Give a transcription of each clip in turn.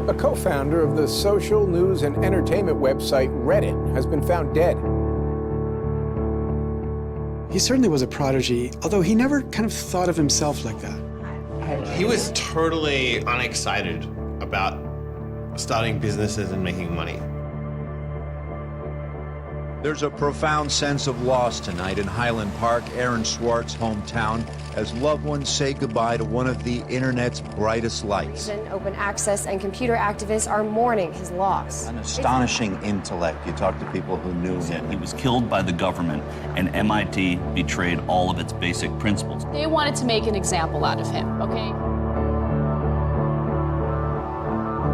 A co-founder of the social news and entertainment website Reddit has been found dead. He certainly was a prodigy, although he never kind of thought of himself like that. He was totally unexcited about starting businesses and making money. There's a profound sense of loss tonight in Highland Park, Aaron Swartz' hometown, as loved ones say goodbye to one of the internet's brightest lights. Open access and computer activists are mourning his loss. An astonishing intellect. You talk to people who knew him. He was killed by the government, and MIT betrayed all of its basic principles. They wanted to make an example out of him, okay?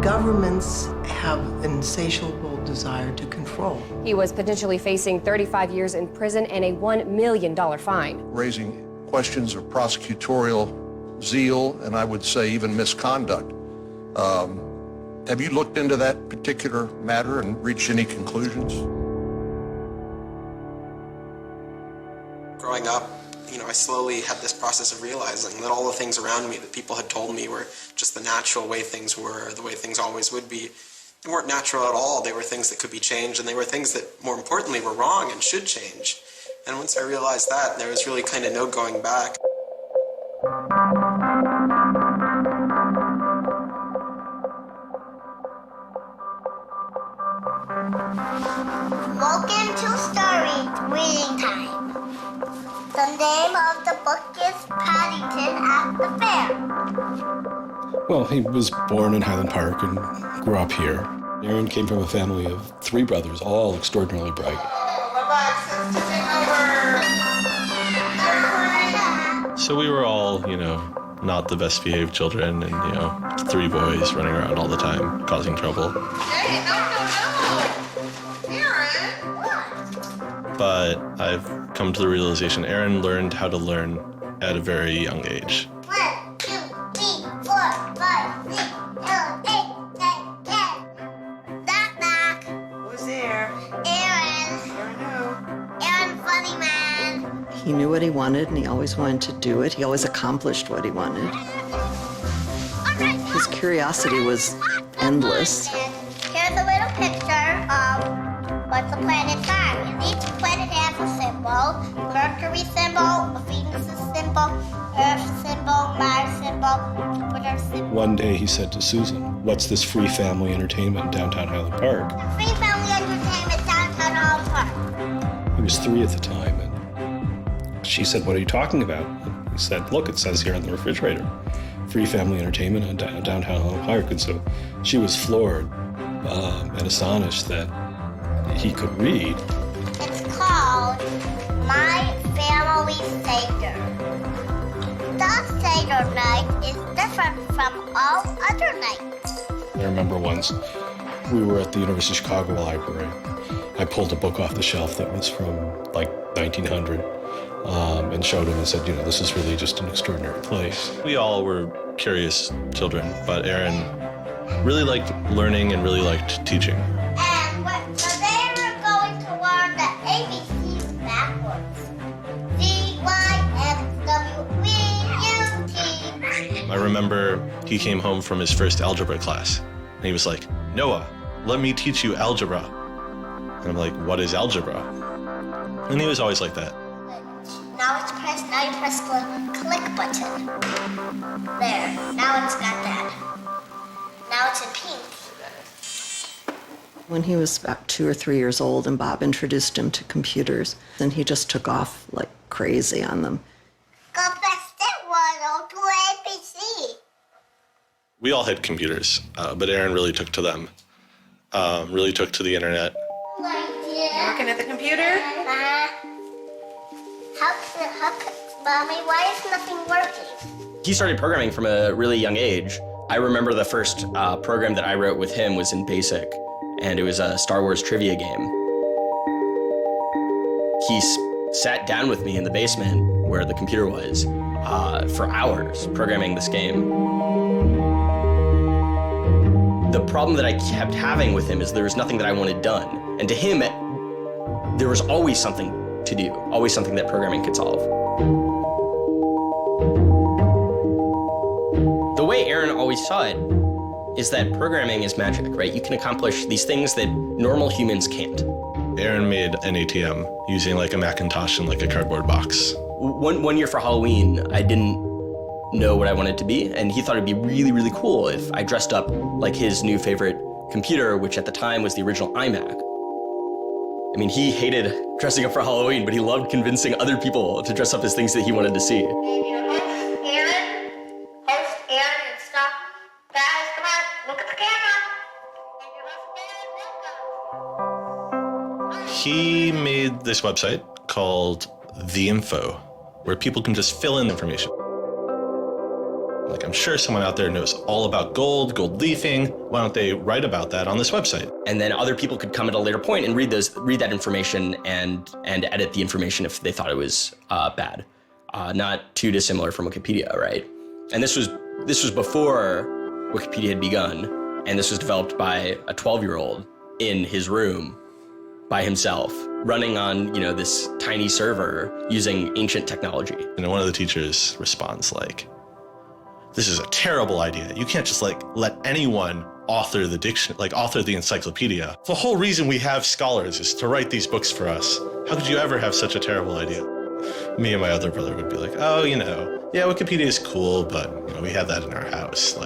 Governments have an insatiable desire to control. He was potentially facing 35 years in prison and a $1 million fine. Raising questions of prosecutorial zeal, and I would say even misconduct. Have you looked into that particular matter and reached any conclusions? Growing up, I slowly had this process of realizing that all the things around me that people had told me were just the natural way things were, the way things always would be. They weren't natural at all. They were things that could be changed, and they were things that, more importantly, were wrong and should change. And once I realized that, there was really kind of no going back. Welcome to Story Reading Time. The name of the book is Paddington at the Fair. Well, he was born in Highland Park and grew up here. Aaron came from a family of 3 brothers, all extraordinarily bright. So we were all, not the best behaved children and, 3 boys running around all the time, causing trouble. Hey, no. Aaron, what? But I've come to the realization Aaron learned how to learn at a very young age. 1, 2, 3, 4, 5, 6, 7, 8, 9, 10. Knock, knock. Who's there? Aaron. Aaron who? Aaron, funny man. He knew what he wanted, and he always wanted to do it. He always accomplished what he wanted. His curiosity was endless. Here's a little picture of what the planets are. And each planet has a symbol. Mercury symbol, Venus symbol, Earth symbol, Mars symbol, Jupiter symbol. One day he said to Susan, "What's this free family entertainment in downtown Highland Park?" Free family entertainment downtown Highland Park. He was 3 at the time, and she said, "What are you talking about?" And he said, "Look, it says here on the refrigerator, free family entertainment in downtown Highland Park." And so she was floored and astonished that he could read. It's called My Family Seder. The Seder night is different from all other nights. I remember once we were at the University of Chicago Library. I pulled a book off the shelf that was from like 1900 and showed him and said, this is really just an extraordinary place. We all were curious children, but Aaron really liked learning and really liked teaching. And today we're going to learn the ABCs backwards. D-Y-X-W-V-U-T. I remember he came home from his first algebra class, and he was like, "Noah, let me teach you algebra." And I'm like, "What is algebra?" And he was always like that. Now you press the click button. There, now it's got that. Now it's in pink. When he was about 2 or 3 years old and Bob introduced him to computers, then he just took off like crazy on them. Go fast at 102 ABC. We all had computers, but Aaron really took to them, really took to the internet. Looking at the computer? Mommy, why is nothing working? He started programming from a really young age. I remember the first program that I wrote with him was in BASIC, and it was a Star Wars trivia game. He sat down with me in the basement where the computer was for hours programming this game. The problem that I kept having with him is there was nothing that I wanted done. And to him, there was always something to do, always something that programming could solve. The way Aaron always saw it is that programming is magic, right? You can accomplish these things that normal humans can't. Aaron made an ATM using like a Macintosh and like a cardboard box. One year for Halloween, I didn't know what I wanted to be, and he thought it'd be really, really cool if I dressed up like his new favorite computer, which at the time was the original iMac. I mean, he hated dressing up for Halloween, but he loved convincing other people to dress up as things that he wanted to see. He made this website called The Info, where people can just fill in information. Like, I'm sure someone out there knows all about gold leafing. Why don't they write about that on this website? And then other people could come at a later point and read that information and edit the information if they thought it was bad. Not too dissimilar from Wikipedia, right? And this was before Wikipedia had begun, and this was developed by a 12-year-old in his room by himself, running on, this tiny server using ancient technology. And one of the teachers responds like, "This is a terrible idea. You can't just let anyone author the encyclopedia. The whole reason we have scholars is to write these books for us. How could you ever have such a terrible idea?" Me and my other brother would be like, "Oh, yeah, Wikipedia is cool, but we had that in our house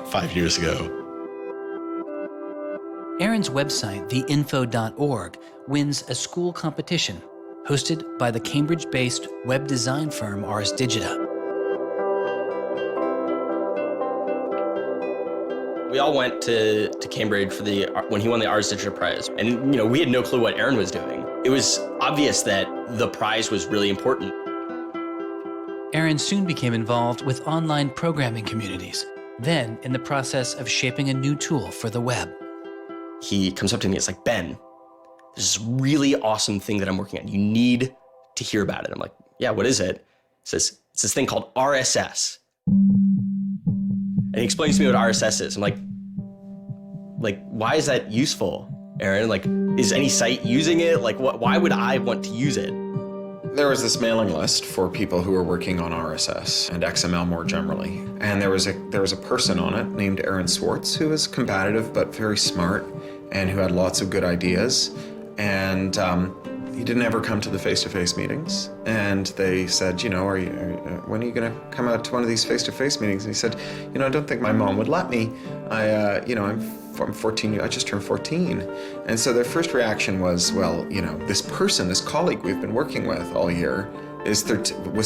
5 years ago." Aaron's website, theinfo.org, wins a school competition hosted by the Cambridge-based web design firm Ars Digita. We all went to Cambridge for when he won the Ars Digita Prize. And, we had no clue what Aaron was doing. It was obvious that the prize was really important. Aaron soon became involved with online programming communities, then in the process of shaping a new tool for the web. He comes up to me, it's like, "Ben, this is a really awesome thing that I'm working on. You need to hear about it." I'm like, "Yeah, what is it?" He says, "It's this thing called RSS." And he explains to me what RSS is. I'm like, why is that useful, Aaron? Is any site using it? Why would I want to use it? There was this mailing list for people who were working on RSS and XML more generally. And there was a person on it named Aaron Swartz who was combative but very smart and who had lots of good ideas. And he didn't ever come to the face-to-face meetings. And they said, when are you going to come out to one of these face-to-face meetings? And he said, I don't think my mom would let me. I'm 14, I just turned 14. And so their first reaction was, well, this person, this colleague we've been working with all year was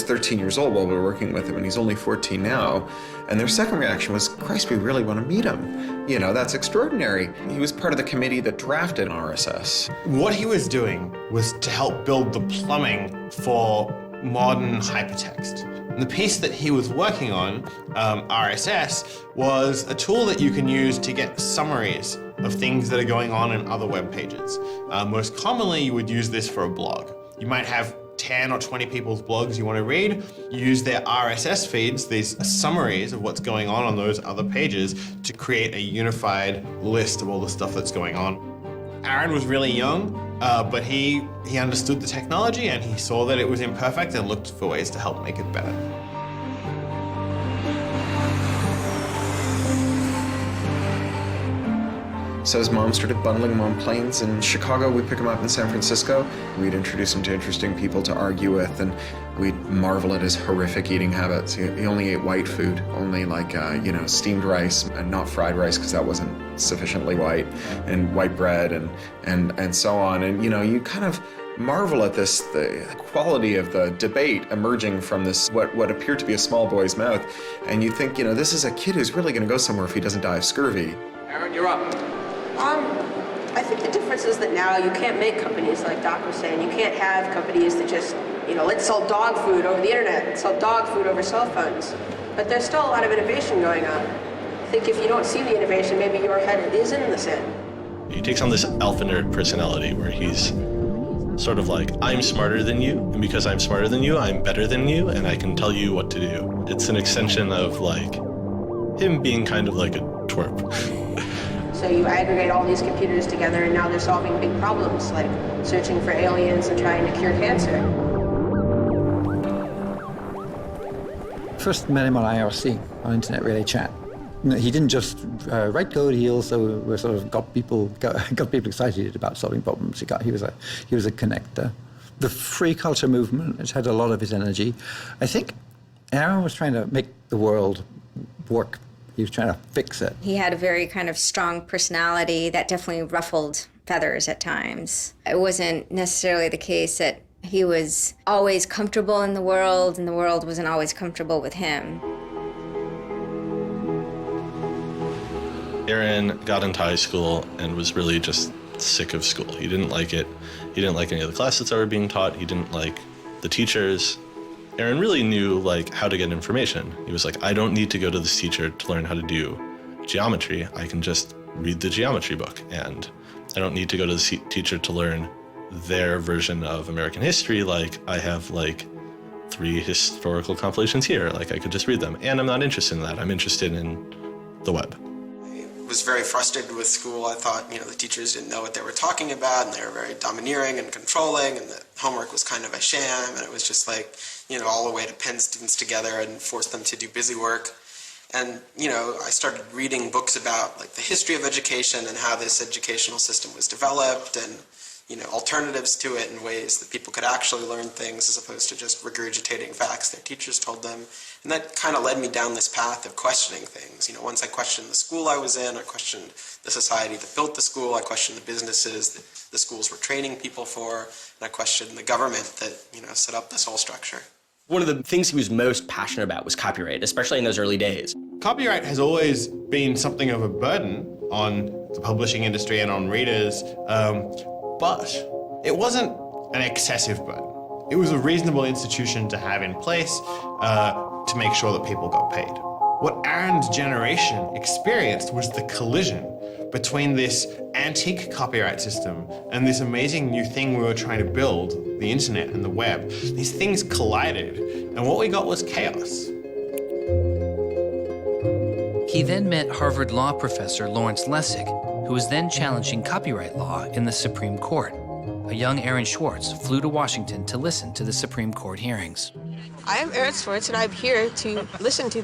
13 years old while we were working with him, and he's only 14 now. And their second reaction was, Christ, we really want to meet him. That's extraordinary. He was part of the committee that drafted RSS. What he was doing was to help build the plumbing for modern hypertext. And the piece that he was working on, RSS, was a tool that you can use to get summaries of things that are going on in other web pages. Most commonly, you would use this for a blog. You might have 10 or 20 people's blogs you want to read. You use their RSS feeds, these summaries of what's going on those other pages, to create a unified list of all the stuff that's going on. Aaron was really young, but he understood the technology and he saw that it was imperfect and looked for ways to help make it better. So his mom started bundling him on planes in Chicago. We'd pick him up in San Francisco. We'd introduce him to interesting people to argue with, and we'd marvel at his horrific eating habits. He only ate white food, only steamed rice and not fried rice because that wasn't sufficiently white, and white bread and so on. And you kind of marvel at the quality of the debate emerging from this, what appeared to be a small boy's mouth. And you think, this is a kid who's really going to go somewhere if he doesn't die of scurvy. Aaron, you're up. I think the difference is that now you can't make companies like Doc was saying. You can't have companies that just, let's sell dog food over the internet, let's sell dog food over cell phones. But there's still a lot of innovation going on. I think if you don't see the innovation, maybe your head is in the sand. He takes on this alpha nerd personality where he's sort of like, I'm smarter than you, and because I'm smarter than you, I'm better than you, and I can tell you what to do. It's an extension of him being kind of like a twerp. So you aggregate all these computers together and now they're solving big problems like searching for aliens and trying to cure cancer. First met him on IRC, on Internet Relay Chat. He didn't just write code. He also sort of got people excited about solving problems. He was a connector. The free culture movement has had a lot of his energy. I think Aaron was trying to make the world work. He was trying to fix it. He had a very kind of strong personality that definitely ruffled feathers at times. It wasn't necessarily the case that he was always comfortable in the world and the world wasn't always comfortable with him. Aaron got into high school and was really just sick of school. He didn't like it. He didn't like any of the classes that were being taught. He didn't like the teachers. Aaron really knew how to get information. He was like, I don't need to go to this teacher to learn how to do geometry. I can just read the geometry book. And I don't need to go to the teacher to learn their version of American history. I have 3 historical compilations here. I could just read them. And I'm not interested in that. I'm interested in the web. I was very frustrated with school. I thought, the teachers didn't know what they were talking about, and they were very domineering and controlling, and the homework was kind of a sham, and it was just all a way to pin students together and force them to do busy work. And, I started reading books about the history of education and how this educational system was developed, and alternatives to it in ways that people could actually learn things as opposed to just regurgitating facts their teachers told them. And that kind of led me down this path of questioning things. Once I questioned the school I was in, I questioned the society that built the school, I questioned the businesses that the schools were training people for, and I questioned the government that, set up this whole structure. One of the things he was most passionate about was copyright, especially in those early days. Copyright has always been something of a burden on the publishing industry and on readers. But it wasn't an excessive burden. It was a reasonable institution to have in place to make sure that people got paid. What Aaron's generation experienced was the collision between this antique copyright system and this amazing new thing we were trying to build, the internet and the web. These things collided, and what we got was chaos. He then met Harvard law professor Lawrence Lessig, who was then challenging copyright law in the Supreme Court. A young Aaron Swartz flew to Washington to listen to the Supreme Court hearings. I am Aaron Swartz, and I'm here to listen to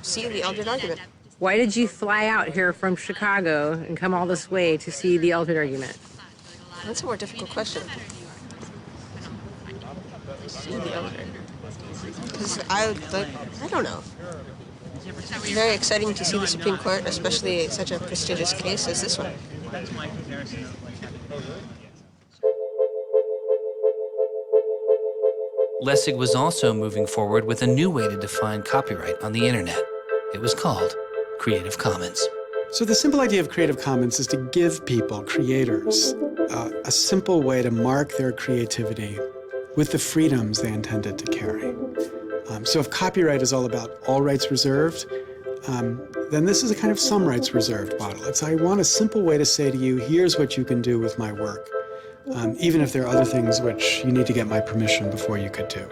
see the Eldred argument. Why did you fly out here from Chicago and come all this way to see the Eldred argument? That's a more difficult question. See the Eldred. Because I don't know. It's very exciting to see the Supreme Court, especially such a prestigious case as this one. Lessig was also moving forward with a new way to define copyright on the internet. It was called Creative Commons. So the simple idea of Creative Commons is to give people, creators, a simple way to mark their creativity with the freedoms they intended to carry. So if copyright is all about all rights reserved, then this is a kind of some rights reserved model. It's I want a simple way to say to you, here's what you can do with my work, even if there are other things which you need to get my permission before you could do.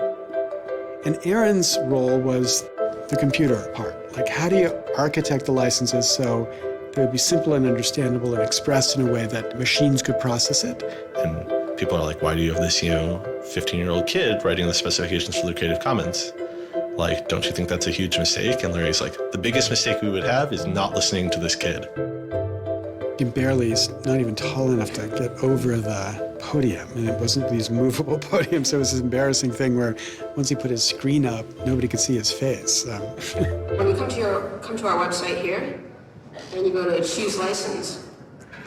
And Aaron's role was the computer part. How do you architect the licenses so they would be simple and understandable and expressed in a way that machines could process it? And people are like, why do you have this, 15-year-old kid writing the specifications for the Creative Commons? Don't you think that's a huge mistake? And Larry's like, the biggest mistake we would have is not listening to this kid. He's not even tall enough to get over the podium, and it wasn't these movable podiums, so it was this embarrassing thing where once he put his screen up, nobody could see his face. When you come to our website here, and you go to choose license,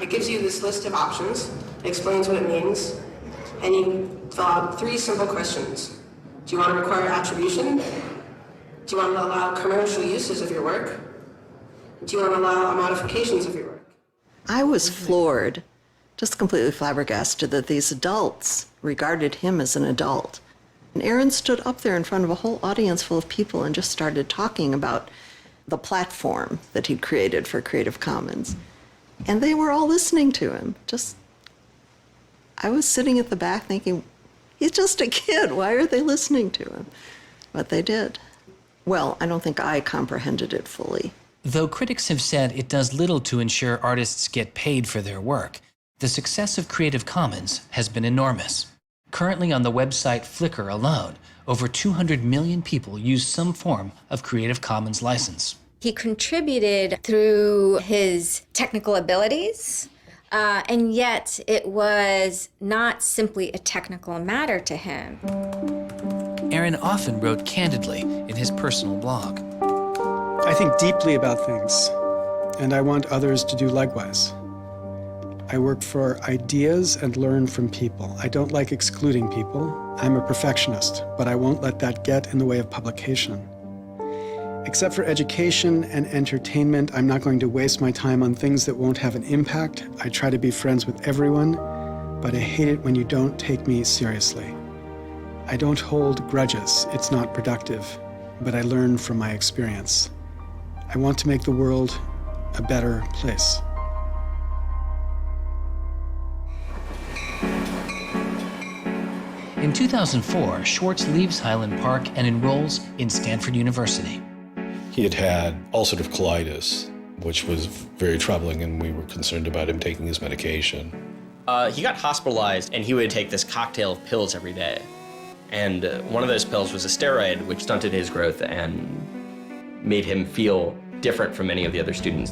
it gives you this list of options, it explains what it means, and you fill out 3 simple questions. Do you want to require attribution? Do you want to allow commercial uses of your work? Do you want to allow modifications of your work? I was floored, just completely flabbergasted that these adults regarded him as an adult. And Aaron stood up there in front of a whole audience full of people and just started talking about the platform that he'd created for Creative Commons. And they were all listening to him. I was sitting at the back thinking, he's just a kid. Why are they listening to him? But they did. Well, I don't think I comprehended it fully. Though critics have said it does little to ensure artists get paid for their work, the success of Creative Commons has been enormous. Currently on the website Flickr alone, over 200 million people use some form of Creative Commons license. He contributed through his technical abilities, and yet it was not simply a technical matter to him. Aaron often wrote candidly in his personal blog. I think deeply about things, and I want others to do likewise. I work for ideas and learn from people. I don't like excluding people. I'm a perfectionist, but I won't let that get in the way of publication. Except for education and entertainment, I'm not going to waste my time on things that won't have an impact. I try to be friends with everyone, but I hate it when you don't take me seriously. I don't hold grudges. It's not productive, but I learn from my experience. I want to make the world a better place. In 2004, Swartz leaves Highland Park and enrolls in Stanford University. He had had ulcerative colitis, which was very troubling, and we were concerned about him taking his medication. He got hospitalized, and he would take this cocktail of pills every day. And one of those pills was a steroid, which stunted his growth and made him feel different from many of the other students.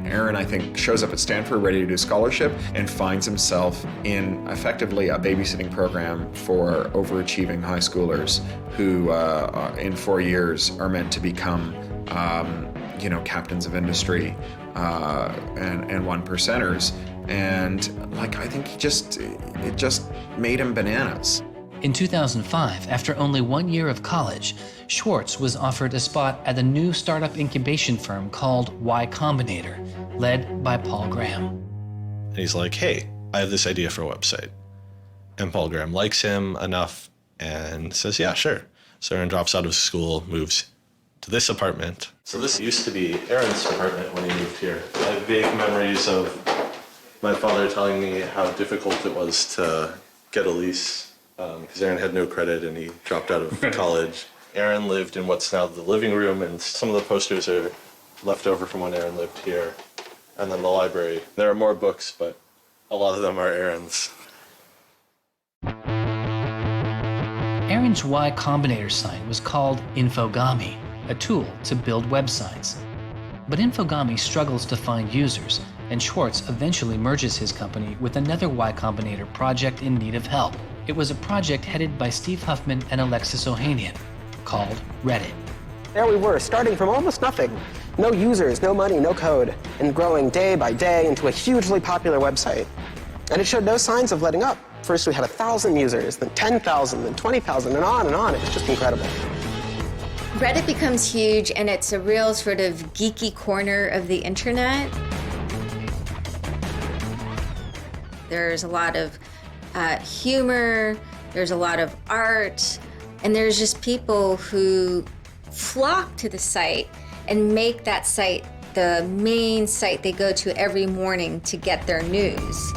Aaron, I think, shows up at Stanford ready to do scholarship and finds himself in effectively a babysitting program for overachieving high schoolers who, in 4 years, are meant to become, captains of industry and one percenters. And I think it just made him bananas. In 2005, after only 1 year of college, Swartz was offered a spot at a new startup incubation firm called Y Combinator, led by Paul Graham. And he's like, hey, I have this idea for a website. And Paul Graham likes him enough and says, yeah, sure. So Aaron drops out of school, moves to this apartment. So this used to be Aaron's apartment when he moved here. I have vague memories of my father telling me how difficult it was to get a lease because Aaron had no credit and he dropped out of college. Aaron lived in what's now the living room, and some of the posters are left over from when Aaron lived here. And then the library. There are more books, but a lot of them are Aaron's. Aaron's Y Combinator site was called Infogami, a tool to build websites. But Infogami struggles to find users, and Swartz eventually merges his company with another Y Combinator project in need of help. It was a project headed by Steve Huffman and Alexis Ohanian, called Reddit. There we were, starting from almost nothing. No users, no money, no code, and growing day by day into a hugely popular website. And it showed no signs of letting up. First we had 1,000 users, then 10,000, then 20,000, and on and on. It was just incredible. Reddit becomes huge, and it's a real sort of geeky corner of the internet. There's a lot of humor, there's a lot of art, and there's just people who flock to the site and make that site the main site they go to every morning to get their news.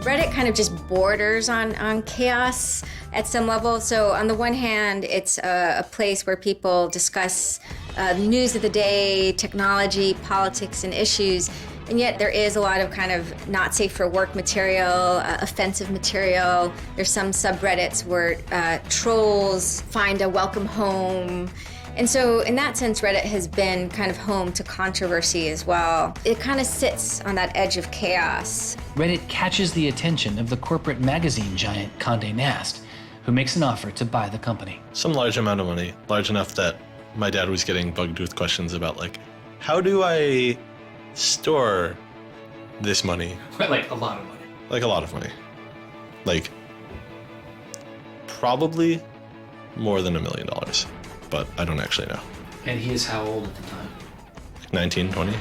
Reddit kind of just borders on chaos at some level. So on the one hand, it's a place where people discuss news of the day, technology, politics, and issues. And yet there is a lot of kind of not safe for work material, offensive material. There's some subreddits where trolls find a welcome home. And so in that sense, Reddit has been kind of home to controversy as well. It kind of sits on that edge of chaos. Reddit catches the attention of the corporate magazine giant Condé Nast, who makes an offer to buy the company. Some large amount of money, large enough that my dad was getting bugged with questions about how do I store this money? Like a lot of money. Like a lot of money. Probably more than $1 million, but I don't actually know. And he is how old at the time? 19, 20.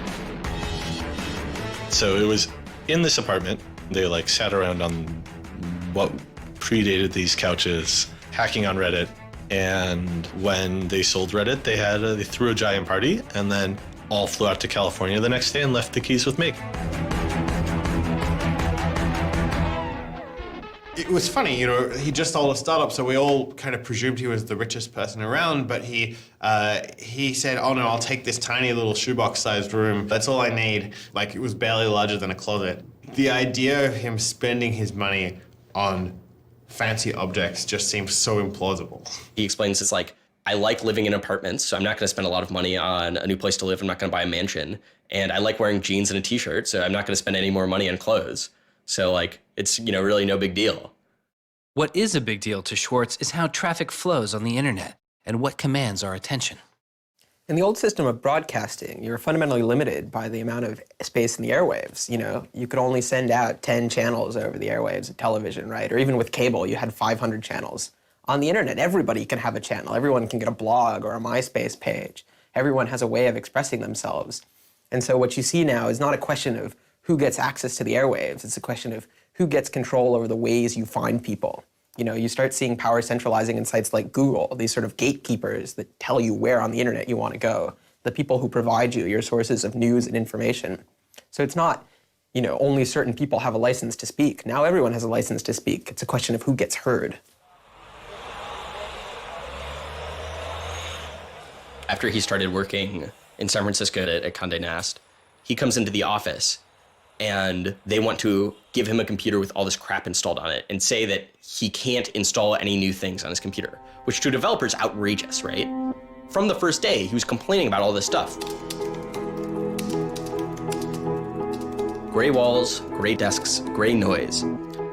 So it was in this apartment. They sat around on what predated these couches, hacking on Reddit. And when they sold Reddit, they threw a giant party, and then all flew out to California the next day and left the keys with me. It was funny, he just sold a startup, so we all kind of presumed he was the richest person around, but he said, oh no, I'll take this tiny little shoebox-sized room. That's all I need. It was barely larger than a closet. The idea of him spending his money on fancy objects just seems so implausible. He explains it's I like living in apartments, so I'm not going to spend a lot of money on a new place to live. I'm not going to buy a mansion. And I like wearing jeans and a t-shirt, so I'm not going to spend any more money on clothes. So like, it's, really no big deal. What is a big deal to Swartz is how traffic flows on the internet and what commands our attention. In the old system of broadcasting, you were fundamentally limited by the amount of space in the airwaves. You could only send out 10 channels over the airwaves of television, right? Or even with cable, you had 500 channels. On the internet, everybody can have a channel. Everyone can get a blog or a MySpace page. Everyone has a way of expressing themselves. And so what you see now is not a question of who gets access to the airwaves. It's a question of who gets control over the ways you find people. You start seeing power centralizing in sites like Google, these sort of gatekeepers that tell you where on the internet you want to go, the people who provide you your sources of news and information. So it's not, only certain people have a license to speak. Now everyone has a license to speak. It's a question of who gets heard. After he started working in San Francisco at Condé Nast, he comes into the office and they want to give him a computer with all this crap installed on it and say that he can't install any new things on his computer, which to a developer is outrageous, right? From the first day, he was complaining about all this stuff. Gray walls, gray desks, gray noise.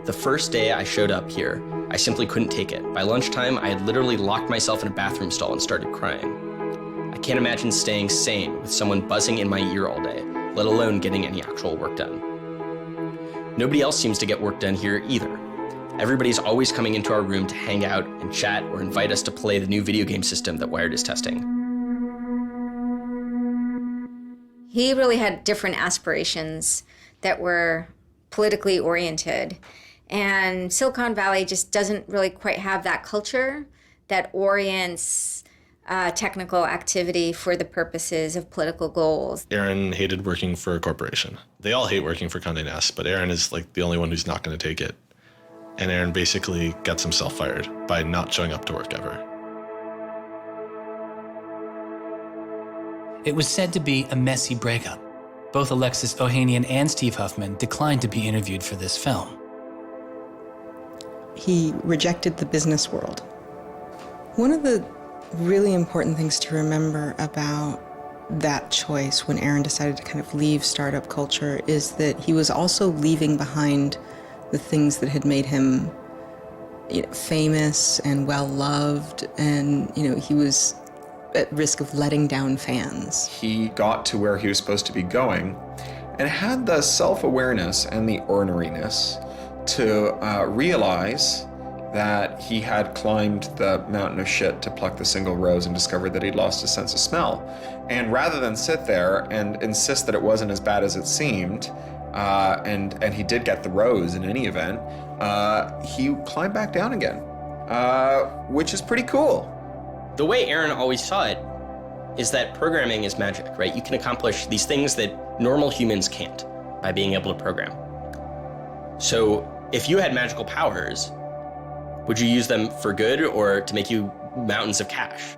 The first day I showed up here, I simply couldn't take it. By lunchtime, I had literally locked myself in a bathroom stall and started crying. I can't imagine staying sane with someone buzzing in my ear all day, let alone getting any actual work done. Nobody else seems to get work done here either. Everybody's always coming into our room to hang out and chat or invite us to play the new video game system that Wired is testing. He really had different aspirations that were politically oriented. And Silicon Valley just doesn't really quite have that culture that orients technical activity for the purposes of political goals. Aaron hated working for a corporation. They all hate working for Condé Nast, but Aaron is like the only one who's not going to take it. And Aaron basically gets himself fired by not showing up to work ever. It was said to be a messy breakup. Both Alexis Ohanian and Steve Huffman declined to be interviewed for this film. He rejected the business world. One of the really important things to remember about that choice when Aaron decided to kind of leave startup culture is that he was also leaving behind the things that had made him famous and well-loved, and he was at risk of letting down fans. He got to where he was supposed to be going and had the self-awareness and the orneriness to realize that he had climbed the mountain of shit to pluck the single rose and discovered that he'd lost his sense of smell. And rather than sit there and insist that it wasn't as bad as it seemed, and he did get the rose in any event, he climbed back down again, which is pretty cool. The way Aaron always saw it is that programming is magic, right? You can accomplish these things that normal humans can't by being able to program. So if you had magical powers, would you use them for good or to make you mountains of cash?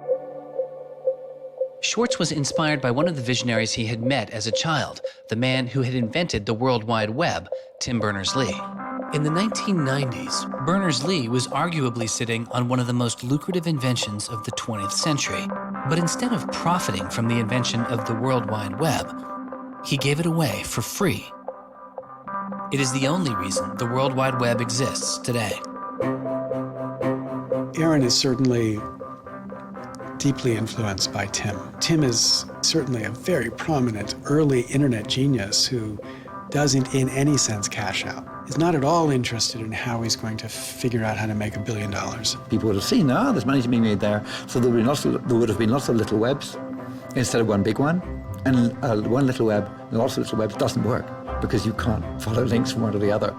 Swartz was inspired by one of the visionaries he had met as a child, the man who had invented the World Wide Web, Tim Berners-Lee. In the 1990s, Berners-Lee was arguably sitting on one of the most lucrative inventions of the 20th century. But instead of profiting from the invention of the World Wide Web, he gave it away for free. It is the only reason the World Wide Web exists today. Aaron is certainly deeply influenced by Tim. Tim is certainly a very prominent early internet genius who doesn't in any sense cash out. He's not at all interested in how he's going to figure out how to make $1 billion. People would have seen, there's money to be made there. So there would have been lots of little webs instead of one big one. And one little web and lots of little webs doesn't work because you can't follow links from one to the other.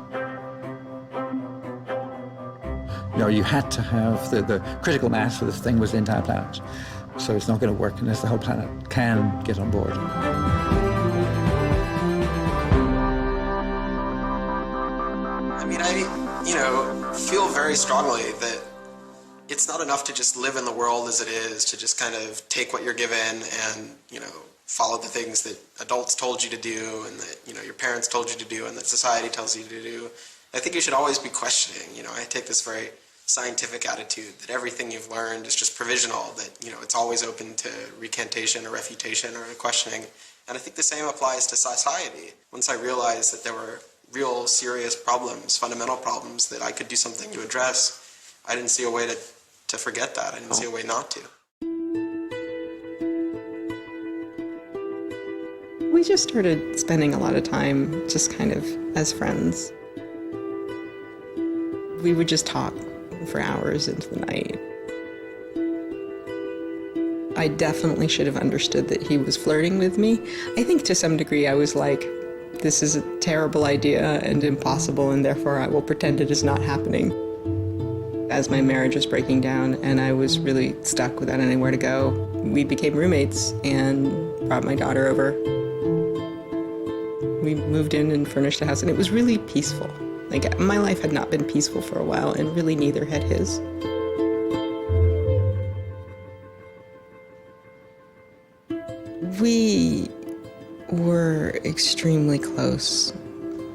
You had to have the critical mass for this thing was the entire planet. So it's not going to work unless the whole planet can get on board. I mean, I feel very strongly that it's not enough to just live in the world as it is, to just kind of take what you're given and, follow the things that adults told you to do and that, your parents told you to do and that society tells you to do. I think you should always be questioning. I take this very scientific attitude that everything you've learned is just provisional, that, it's always open to recantation or refutation or questioning. And I think the same applies to society. Once I realized that there were real serious problems, fundamental problems that I could do something to address, I didn't see a way to forget that. I didn't see a way not to. We just started spending a lot of time just kind of as friends. We would just talk for hours into the night. I definitely should have understood that he was flirting with me. I think to some degree I was like, this is a terrible idea and impossible, and therefore I will pretend it is not happening. As my marriage was breaking down and I was really stuck without anywhere to go, we became roommates and brought my daughter over. We moved in and furnished a house, and it was really peaceful. Like, my life had not been peaceful for a while, and really neither had his. We were extremely close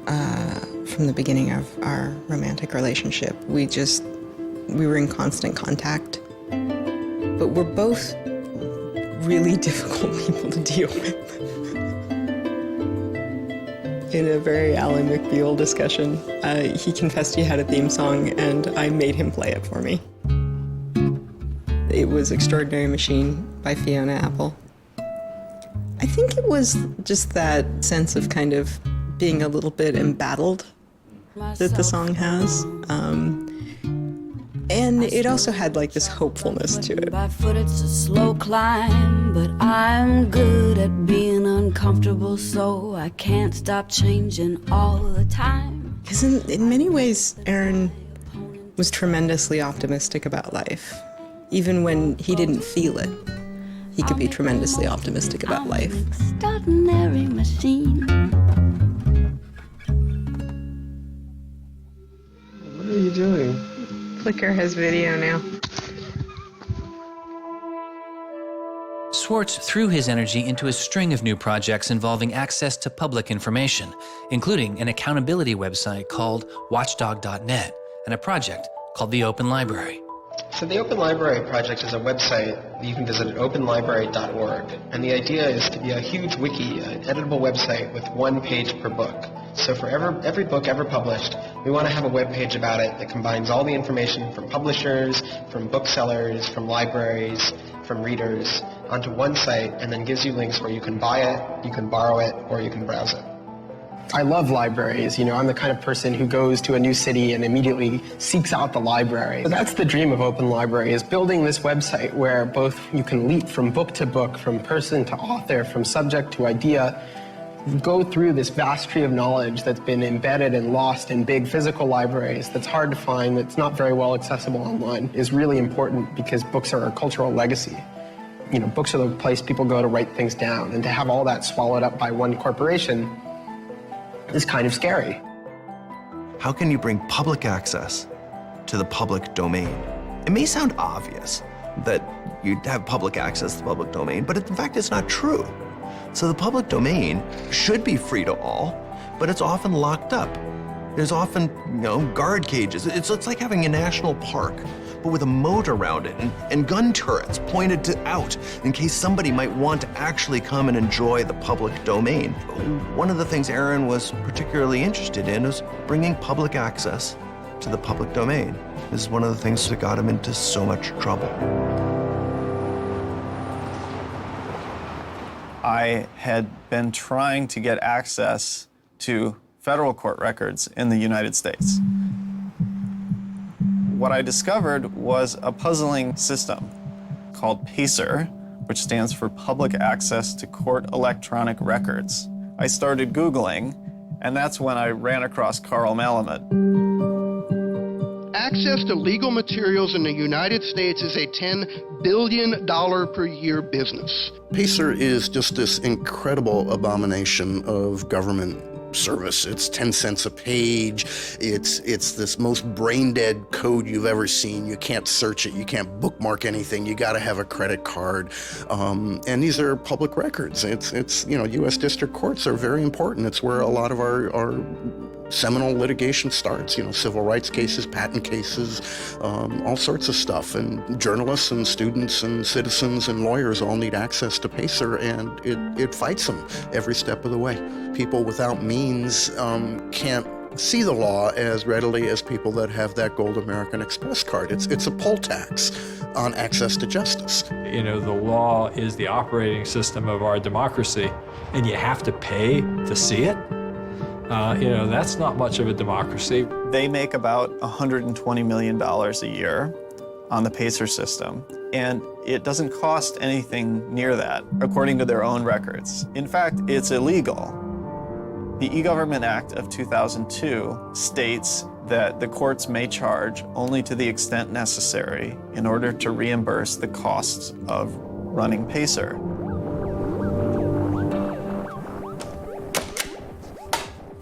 from the beginning of our romantic relationship. We were in constant contact, but we're both really difficult people to deal with. In a very Alan McBeal discussion, he confessed he had a theme song, and I made him play it for me. It was Extraordinary Machine by Fiona Apple. I think it was just that sense of kind of being a little bit embattled that the song has. And it also had like this hopefulness to it. By foot it's a slow climb, but I'm good at being uncomfortable, so I can't stop changing all the time. Because in many ways, Aaron was tremendously optimistic about life. Even when he didn't feel it, he could be tremendously optimistic about life. Extraordinary machine. What are you doing? Flickr has video now. Swartz threw his energy into a string of new projects involving access to public information, including an accountability website called watchdog.net and a project called The Open Library. So the Open Library Project is a website that you can visit at openlibrary.org. And the idea is to be a huge wiki, an editable website with one page per book. So for every book ever published, we want to have a web page about it that combines all the information from publishers, from booksellers, from libraries, from readers onto one site, and then gives you links where you can buy it, you can borrow it, or you can browse it. I love libraries. I'm the kind of person who goes to a new city and immediately seeks out the library. So that's the dream of Open Library, is building this website where both you can leap from book to book, from person to author, from subject to idea, go through this vast tree of knowledge that's been embedded and lost in big physical libraries that's hard to find, that's not very well accessible online, is really important because books are a cultural legacy. Books are the place people go to write things down, and to have all that swallowed up by one corporation is kind of scary. How can you bring public access to the public domain? It may sound obvious that you'd have public access to the public domain, but in fact it's not true. So the public domain should be free to all, but it's often locked up. There's often, guard cages. It's like having a national park, but with a moat around it and gun turrets pointed out in case somebody might want to actually come and enjoy the public domain. One of the things Aaron was particularly interested in was bringing public access to the public domain. This is one of the things that got him into so much trouble. I had been trying to get access to federal court records in the United States. What I discovered was a puzzling system called PACER, which stands for Public Access to Court Electronic Records. I started Googling, and that's when I ran across Carl Malamud. Access to legal materials in the United States is a $10 billion per year business. PACER is just this incredible abomination of government service. It's 10 cents a page. It's this most brain-dead code you've ever seen. You can't search it. You can't bookmark anything. You got to have a credit card. And these are public records. It's U.S. district courts are very important. It's where a lot of our seminal litigation starts, civil rights cases, patent cases, all sorts of stuff. And journalists and students and citizens and lawyers all need access to PACER, and it fights them every step of the way. People without means can't see the law as readily as people that have that gold American Express card. It's a poll tax on access to justice. The law is the operating system of our democracy, and you have to pay to see it. That's not much of a democracy. They make about $120 million a year on the PACER system, and it doesn't cost anything near that, according to their own records. In fact, it's illegal. The E-Government Act of 2002 states that the courts may charge only to the extent necessary in order to reimburse the costs of running PACER.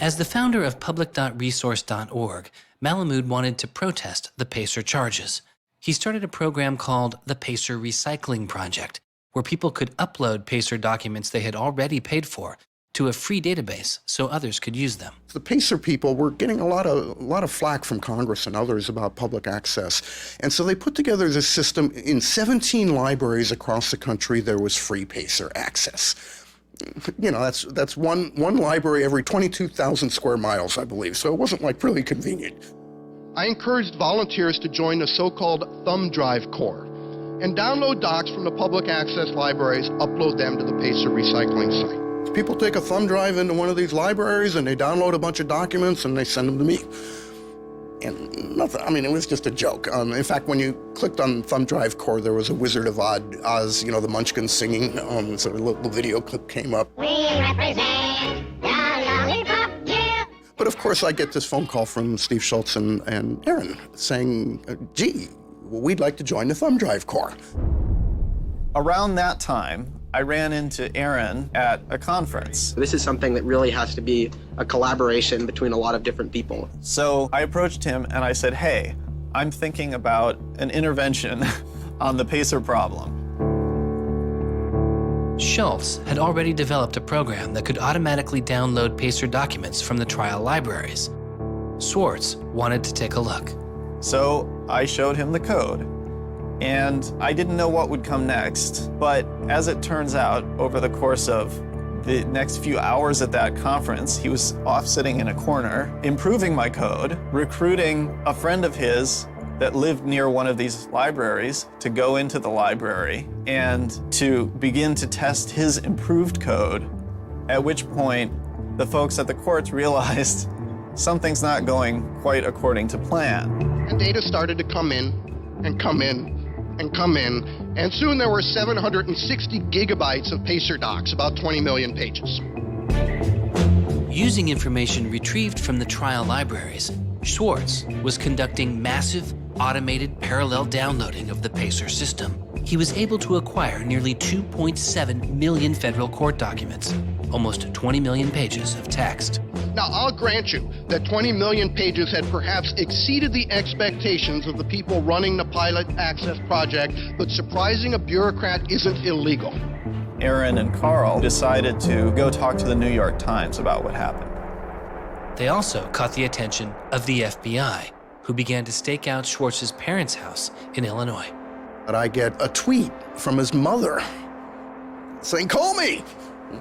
As the founder of public.resource.org, Malamud wanted to protest the PACER charges. He started a program called the PACER Recycling Project, where people could upload PACER documents they had already paid for to a free database so others could use them. The PACER people were getting a lot of flack from Congress and others about public access. And so they put together this system. In 17 libraries across the country, there was free PACER access. That's one library every 22,000 square miles, I believe. So it wasn't really convenient. I encouraged volunteers to join the so-called Thumb Drive Corps and download docs from the public access libraries, upload them to the PACER recycling site. People take a thumb drive into one of these libraries and they download a bunch of documents and they send them to me. And nothing, it was just a joke. In fact, when you clicked on Thumb Drive Core, there was a Wizard of Oz, the Munchkins singing, so a little video clip came up. We represent the lollipop, yeah. But of course, I get this phone call from Steve Schultz and Aaron saying, gee, we'd like to join the Thumb Drive Core. Around that time, I ran into Aaron at a conference. This is something that really has to be a collaboration between a lot of different people. So I approached him and I said, hey, I'm thinking about an intervention on the PACER problem. Schultz had already developed a program that could automatically download PACER documents from the trial libraries. Swartz wanted to take a look. So I showed him the code. And I didn't know what would come next, but as it turns out, over the course of the next few hours at that conference, he was off sitting in a corner, improving my code, recruiting a friend of his that lived near one of these libraries to go into the library and to begin to test his improved code, at which point the folks at the courts realized something's not going quite according to plan. And data started to come in and come in and come in, and soon there were 760 gigabytes of PACER docs, about 20 million pages. Using information retrieved from the trial libraries, Swartz was conducting massive, automated parallel downloading of the PACER system. He was able to acquire nearly 2.7 million federal court documents, almost 20 million pages of text. Now, I'll grant you that 20 million pages had perhaps exceeded the expectations of the people running the Pilot Access Project, but surprising a bureaucrat isn't illegal. Aaron and Carl decided to go talk to the New York Times about what happened. They also caught the attention of the FBI, who began to stake out Schwartz's parents' house in Illinois. But I get a tweet from his mother saying, call me.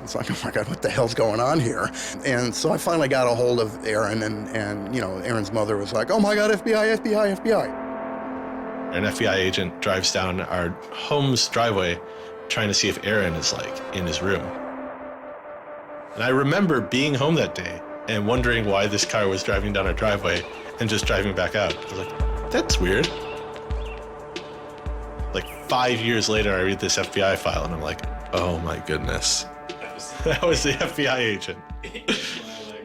It's like, oh my God, what the hell's going on here? And so I finally got a hold of Aaron, and Aaron's mother was like, oh my God, FBI, FBI, FBI. An FBI agent drives down our home's driveway trying to see if Aaron is in his room. And I remember being home that day and wondering why this car was driving down our driveway and just driving back out. I was like, that's weird. 5 years later, I read this FBI file and I'm like, oh my goodness. That was the FBI agent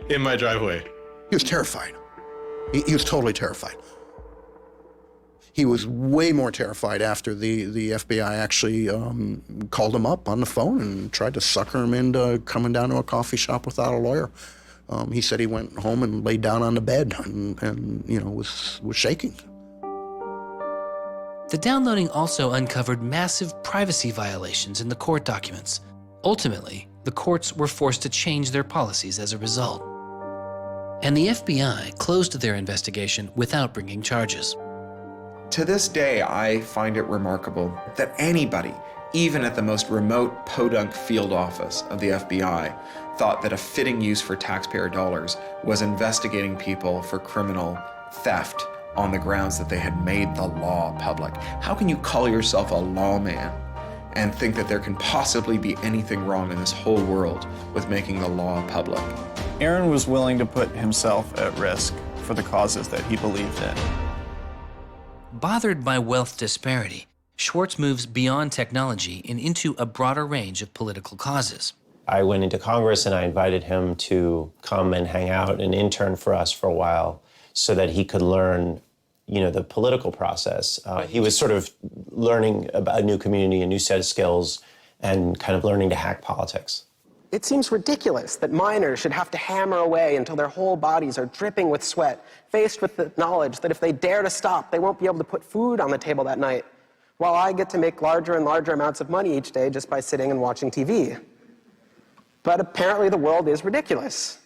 in my driveway. He was terrified. He was totally terrified. He was way more terrified after the FBI actually called him up on the phone and tried to sucker him into coming down to a coffee shop without a lawyer. He said he went home and laid down on the bed and was shaking. The downloading also uncovered massive privacy violations in the court documents. Ultimately, the courts were forced to change their policies as a result. And the FBI closed their investigation without bringing charges. To this day, I find it remarkable that anybody, even at the most remote podunk field office of the FBI, thought that a fitting use for taxpayer dollars was investigating people for criminal theft on the grounds that they had made the law public. How can you call yourself a lawman and think that there can possibly be anything wrong in this whole world with making the law public? Aaron was willing to put himself at risk for the causes that he believed in. Bothered by wealth disparity, Swartz moves beyond technology and into a broader range of political causes. I went into Congress and I invited him to come and hang out and intern for us for a while so that he could learn, the political process. He was sort of learning about a new community, a new set of skills, and kind of learning to hack politics. It seems ridiculous that miners should have to hammer away until their whole bodies are dripping with sweat, faced with the knowledge that if they dare to stop, they won't be able to put food on the table that night, while I get to make larger and larger amounts of money each day just by sitting and watching TV. But apparently the world is ridiculous.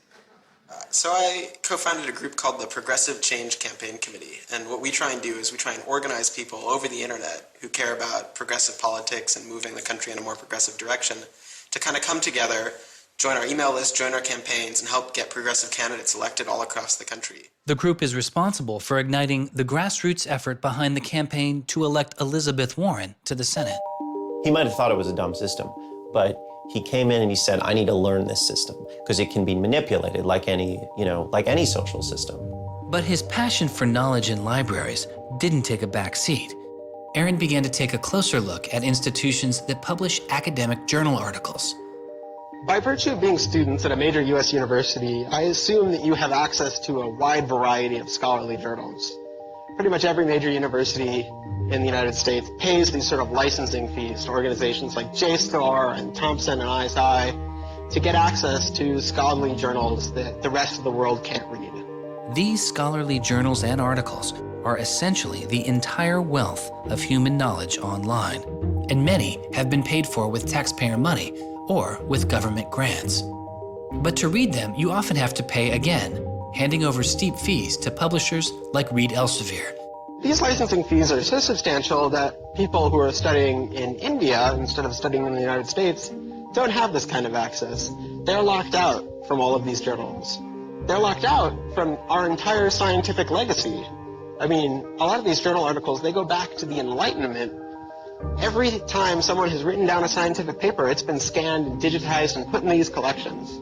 So I co-founded a group called the Progressive Change Campaign Committee, and what we try and do is we try and organize people over the internet who care about progressive politics and moving the country in a more progressive direction to kind of come together, join our email list, join our campaigns, and help get progressive candidates elected all across the country. The group is responsible for igniting the grassroots effort behind the campaign to elect Elizabeth Warren to the Senate. He might have thought it was a dumb system, but he came in and he said, I need to learn this system because it can be manipulated like any social system. But his passion for knowledge in libraries didn't take a back seat. Aaron began to take a closer look at institutions that publish academic journal articles. By virtue of being students at a major U.S. university, I assume that you have access to a wide variety of scholarly journals. Pretty much every major university in the United States pays these sort of licensing fees to organizations like JSTOR and Thomson and ISI to get access to scholarly journals that the rest of the world can't read. These scholarly journals and articles are essentially the entire wealth of human knowledge online, and many have been paid for with taxpayer money or with government grants. But to read them, you often have to pay again, handing over steep fees to publishers like Reed Elsevier. These licensing fees are so substantial that people who are studying in India instead of studying in the United States don't have this kind of access. They're locked out from all of these journals. They're locked out from our entire scientific legacy. I mean, a lot of these journal articles, they go back to the Enlightenment. Every time someone has written down a scientific paper, it's been scanned and digitized and put in these collections.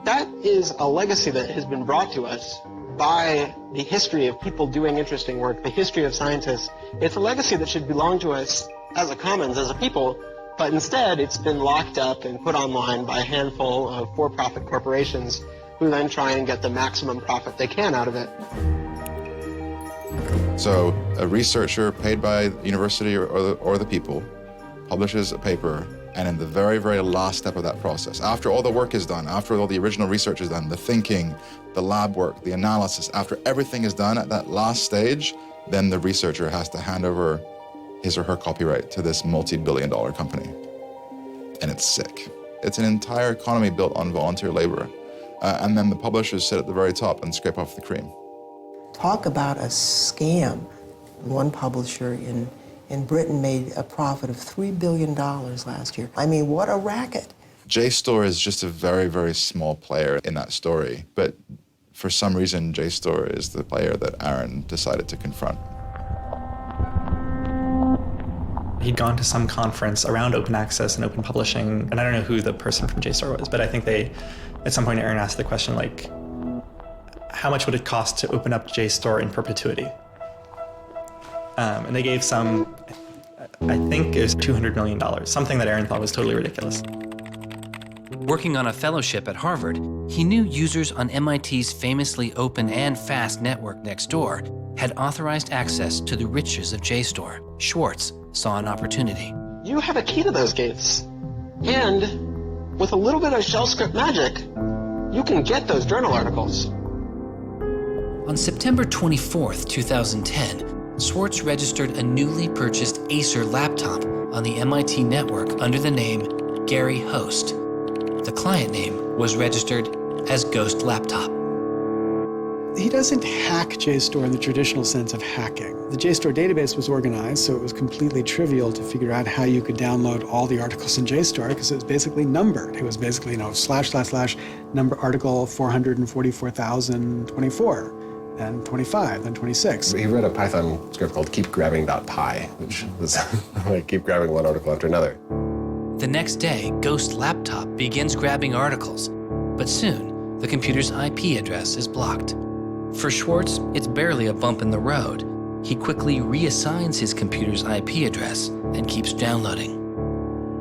That is a legacy that has been brought to us by the history of people doing interesting work, the history of scientists. It's a legacy that should belong to us as a commons, as a people, but instead it's been locked up and put online by a handful of for-profit corporations who then try and get the maximum profit they can out of it. So a researcher paid by the university or the people publishes a paper, and in the very, very last step of that process, after all the work is done, after all the original research is done, the thinking, the lab work, the analysis, after everything is done at that last stage, then the researcher has to hand over his or her copyright to this multi-billion-dollar company. And it's sick. It's an entire economy built on volunteer labor. And then the publishers sit at the very top and scrape off the cream. Talk about a scam. One publisher in Britain made a profit of $3 billion last year. I mean, what a racket. JSTOR is just a very, very small player in that story, but for some reason, JSTOR is the player that Aaron decided to confront. He'd gone to some conference around open access and open publishing, and I don't know who the person from JSTOR was, but I think at some point Aaron asked the question, like, how much would it cost to open up JSTOR in perpetuity? And they gave some, I think it was $200 million, something that Aaron thought was totally ridiculous. Working on a fellowship at Harvard, he knew users on MIT's famously open and fast network Nextdoor had authorized access to the riches of JSTOR. Swartz saw an opportunity. You have a key to those gates. And with a little bit of shell script magic, you can get those journal articles. On September 24th, 2010, Swartz registered a newly purchased Acer laptop on the MIT network under the name Gary Host. The client name was registered as Ghost Laptop. He doesn't hack JSTOR in the traditional sense of hacking. The JSTOR database was organized, so it was completely trivial to figure out how you could download all the articles in JSTOR because it was basically numbered. It was basically, / number article 444,024. Then 25, then 26. He wrote a Python script called keepgrabbing.py, which was like keep grabbing one article after another. The next day, Ghost Laptop begins grabbing articles, but soon the computer's IP address is blocked. For Swartz, it's barely a bump in the road. He quickly reassigns his computer's IP address and keeps downloading.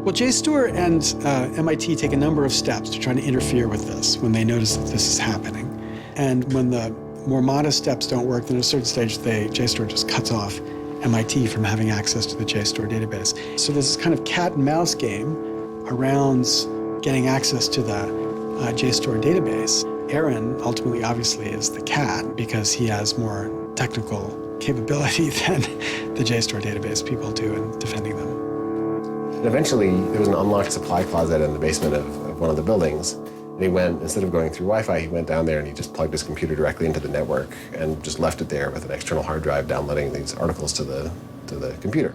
Well, JSTOR and MIT take a number of steps to try to interfere with this when they notice that this is happening. And when the more modest steps don't work, then at a certain stage, JSTOR just cuts off MIT from having access to the JSTOR database. So there's this kind of cat and mouse game around getting access to the JSTOR database. Aaron ultimately, obviously, is the cat because he has more technical capability than the JSTOR database people do in defending them. And eventually, there was an unlocked supply closet in the basement of one of the buildings. And he went, instead of going through Wi-Fi, he went down there and he just plugged his computer directly into the network and just left it there with an external hard drive downloading these articles to the computer.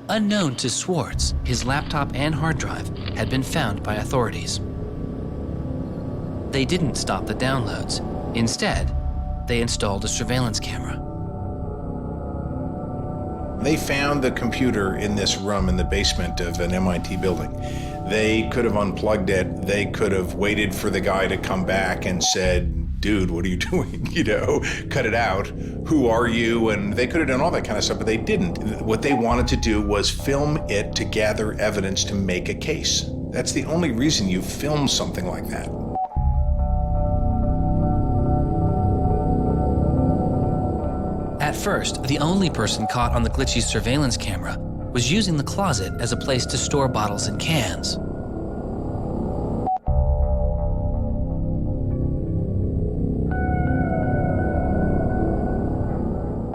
Unknown to Swartz, his laptop and hard drive had been found by authorities. They didn't stop the downloads. Instead, they installed a surveillance camera. They found the computer in this room in the basement of an MIT building. They could have unplugged it. They could have waited for the guy to come back and said, dude, what are you doing? Cut it out. Who are you? And they could have done all that kind of stuff, but they didn't. What they wanted to do was film it to gather evidence to make a case. That's the only reason you film something like that. At first, the only person caught on the glitchy surveillance camera was using the closet as a place to store bottles and cans.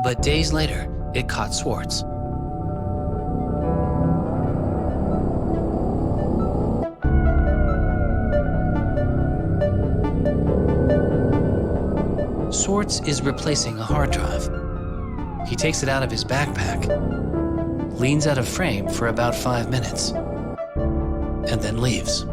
But days later, it caught Swartz. Swartz is replacing a hard drive. He takes it out of his backpack, leans out of frame for about 5 minutes, and then leaves.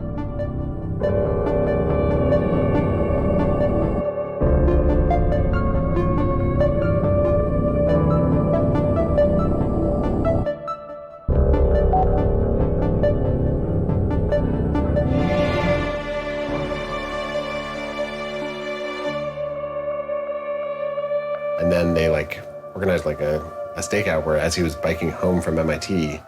And then they organized a stakeout where as he was biking home from MIT,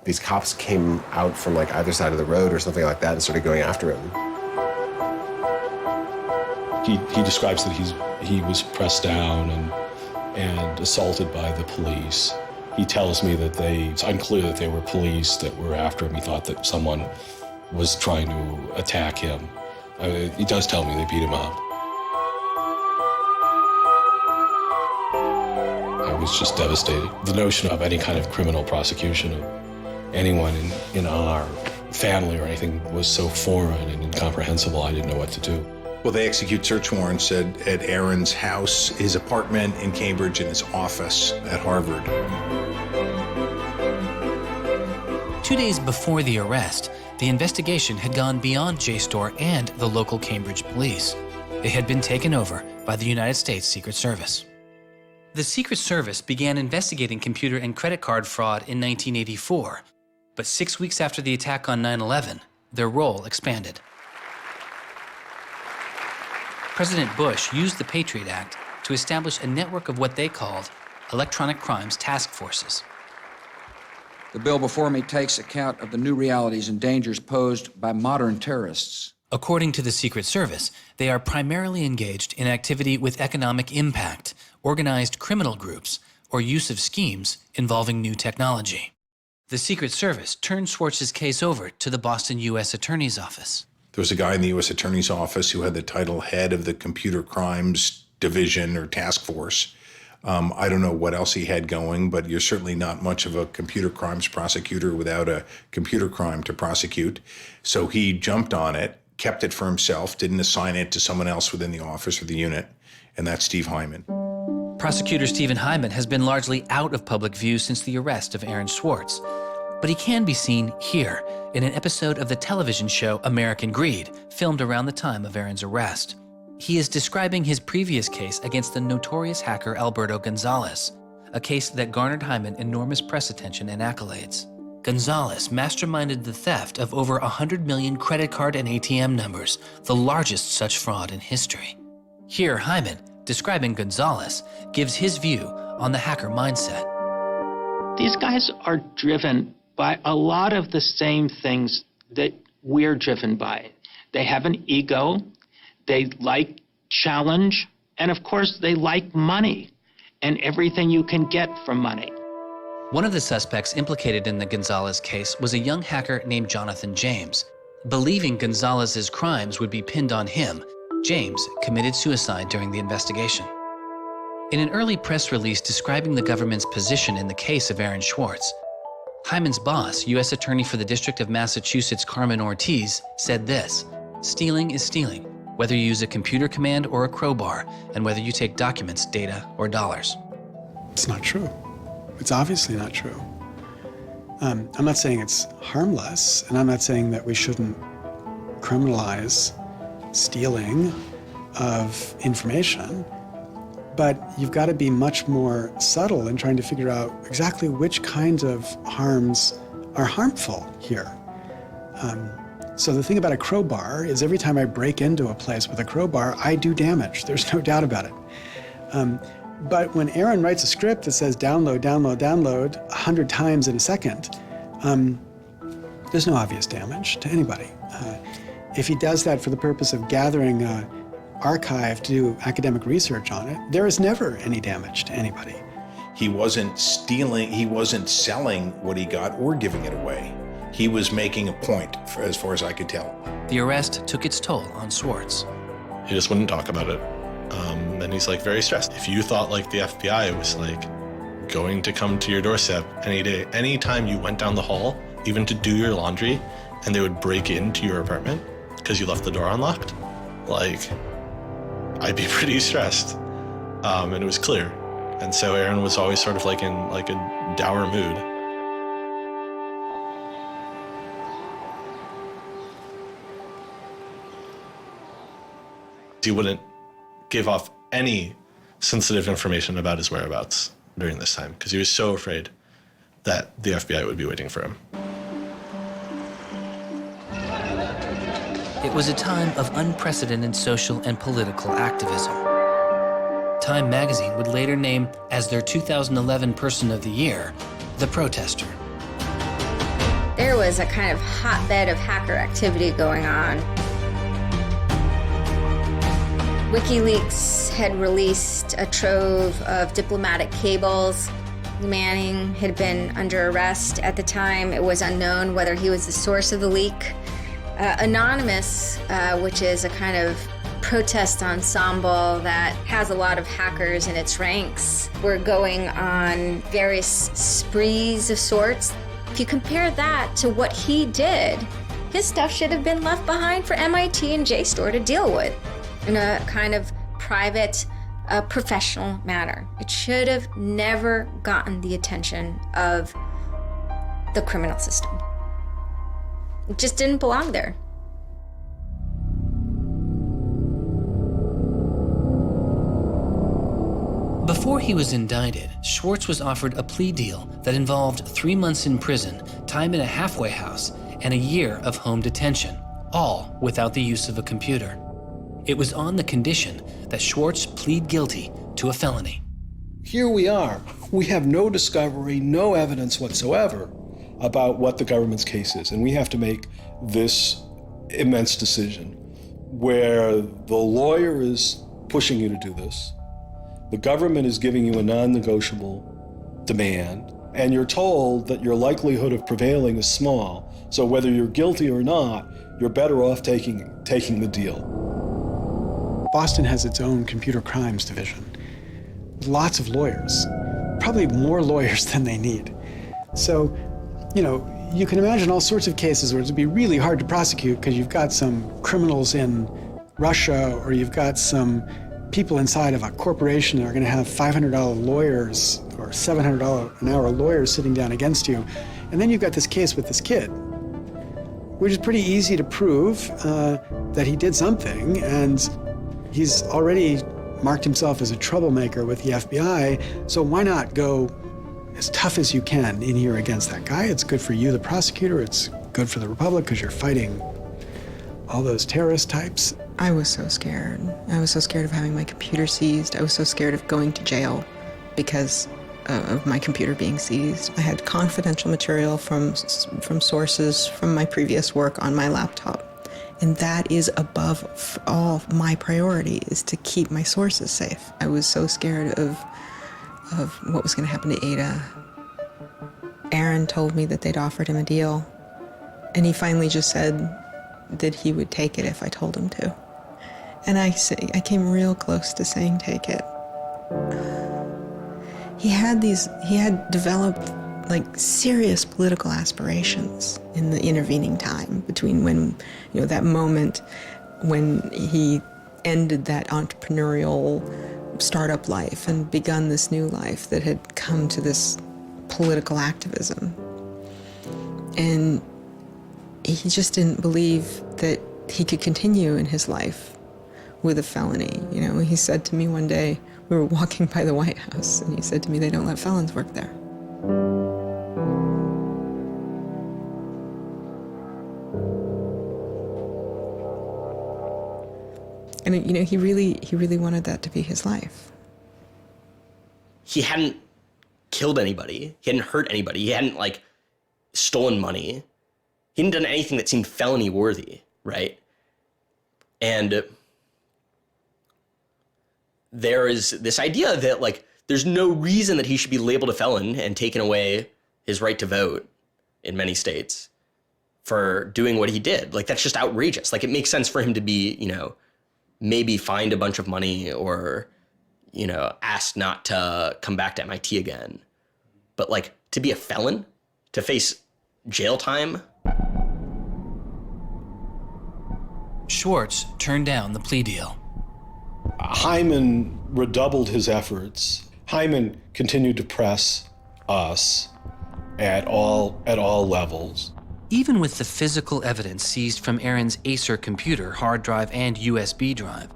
these cops came out from either side of the road or something like that and started going after him. He describes that he was pressed down and assaulted by the police. He tells me that it's unclear that they were police that were after him. He thought that someone was trying to attack him. He does tell me they beat him up. I was just devastated. The notion of any kind of criminal prosecution of anyone in our family or anything was so foreign and incomprehensible, I didn't know what to do. Well, they execute search warrants at Aaron's house, his apartment in Cambridge, and his office at Harvard. 2 days before the arrest, the investigation had gone beyond JSTOR and the local Cambridge police. It had been taken over by the United States Secret Service. The Secret Service began investigating computer and credit card fraud in 1984, but 6 weeks after the attack on 9/11, their role expanded. President Bush used the Patriot Act to establish a network of what they called electronic crimes task forces. The bill before me takes account of the new realities and dangers posed by modern terrorists. According to the Secret Service, they are primarily engaged in activity with economic impact, organized criminal groups, or use of schemes involving new technology. The Secret Service turned Swartz's case over to the Boston U.S. Attorney's Office. There was a guy in the U.S. Attorney's Office who had the title head of the Computer Crimes Division or Task Force. I don't know what else he had going, but you're certainly not much of a computer crimes prosecutor without a computer crime to prosecute. So he jumped on it, kept it for himself, didn't assign it to someone else within the office or the unit, and that's Steve Hyman. Prosecutor Stephen Hyman has been largely out of public view since the arrest of Aaron Swartz, but he can be seen here in an episode of the television show American Greed, filmed around the time of Aaron's arrest. He is describing his previous case against the notorious hacker Alberto Gonzalez, a case that garnered Hyman enormous press attention and accolades. Gonzalez masterminded the theft of over 100 million credit card and ATM numbers, the largest such fraud in history. Here, Hyman, describing Gonzalez, gives his view on the hacker mindset. These guys are driven by a lot of the same things that we're driven by. They have an ego, they like challenge, and of course they like money and everything you can get from money. One of the suspects implicated in the Gonzalez case was a young hacker named Jonathan James. Believing Gonzalez's crimes would be pinned on him, James committed suicide during the investigation. In an early press release describing the government's position in the case of Aaron Swartz, Hyman's boss, U.S. Attorney for the District of Massachusetts Carmen Ortiz, said this: "Stealing is stealing, whether you use a computer command or a crowbar, and whether you take documents, data, or dollars." It's not true. It's obviously not true. I'm not saying it's harmless, and I'm not saying that we shouldn't criminalize stealing of information, but you've got to be much more subtle in trying to figure out exactly which kinds of harms are harmful here. So the thing about a crowbar is every time I break into a place with a crowbar, I do damage. There's no doubt about it. But when Aaron writes a script that says download, download, download 100 times in a second, there's no obvious damage to anybody. If he does that for the purpose of gathering archive to do academic research on it, there is never any damage to anybody. He wasn't stealing, he wasn't selling what he got or giving it away. He was making a point, as far as I could tell. The arrest took its toll on Swartz. He just wouldn't talk about it. And he's like very stressed. If you thought like the FBI was like going to come to your doorstep any day, anytime you went down the hall, even to do your laundry, and they would break into your apartment because you left the door unlocked, like, I'd be pretty stressed. And it was clear. And so Aaron was always sort of like in like a dour mood. He wouldn't give off any sensitive information about his whereabouts during this time because he was so afraid that the FBI would be waiting for him. It was a time of unprecedented social and political activism. Time magazine would later name as their 2011 Person of the Year, the protester. There was a kind of hotbed of hacker activity going on. WikiLeaks had released a trove of diplomatic cables. Manning had been under arrest at the time. It was unknown whether he was the source of the leak. Anonymous, which is a kind of protest ensemble that has a lot of hackers in its ranks, were going on various sprees of sorts. If you compare that to what he did, his stuff should have been left behind for MIT and JSTOR to deal with in a kind of private, professional manner. It should have never gotten the attention of the criminal system. It just didn't belong there. Before he was indicted, Swartz was offered a plea deal that involved 3 months in prison, time in a halfway house, and a year of home detention, all without the use of a computer. It was on the condition that Swartz plead guilty to a felony. Here we are. We have no discovery, no evidence whatsoever about what the government's case is, and we have to make this immense decision where the lawyer is pushing you to do this, the government is giving you a non-negotiable demand, and you're told that your likelihood of prevailing is small, so whether you're guilty or not, you're better off taking the deal. Boston has its own computer crimes division, with lots of lawyers, probably more lawyers than they need. So, you can imagine all sorts of cases where it'd be really hard to prosecute because you've got some criminals in Russia, or you've got some people inside of a corporation that are going to have $500 lawyers or $700 an hour lawyers sitting down against you. And then you've got this case with this kid, which is pretty easy to prove that he did something, and he's already marked himself as a troublemaker with the FBI, so why not go as tough as you can in here against that guy? It's good for you, the prosecutor, it's good for the Republic because you're fighting all those terrorist types. I was so scared. I was so scared of having my computer seized. I was so scared of going to jail because of my computer being seized. I had confidential material from sources from my previous work on my laptop. And that is above all my priority, is to keep my sources safe. I was so scared of what was going to happen to Ada. Aaron told me that they'd offered him a deal, and he finally just said that he would take it if I told him to. And I came real close to saying take it. He had developed like serious political aspirations in the intervening time between when, that moment when he ended that entrepreneurial startup life and begun this new life that had come to this political activism. And he just didn't believe that he could continue in his life with a felony. He said to me one day, we were walking by the White House, and he said to me, they don't let felons work there. And he really wanted that to be his life. He hadn't killed anybody. He hadn't hurt anybody. He hadn't stolen money. He hadn't done anything that seemed felony worthy, right? And there is this idea that there's no reason that he should be labeled a felon and taken away his right to vote in many states for doing what he did. That's just outrageous. It makes sense for him to be, maybe fined a bunch of money or, asked not to come back to MIT again. But to be a felon, to face jail time. Swartz turned down the plea deal. Hyman redoubled his efforts. Hyman continued to press us at all levels. Even with the physical evidence seized from Aaron's Acer computer, hard drive, and USB drive,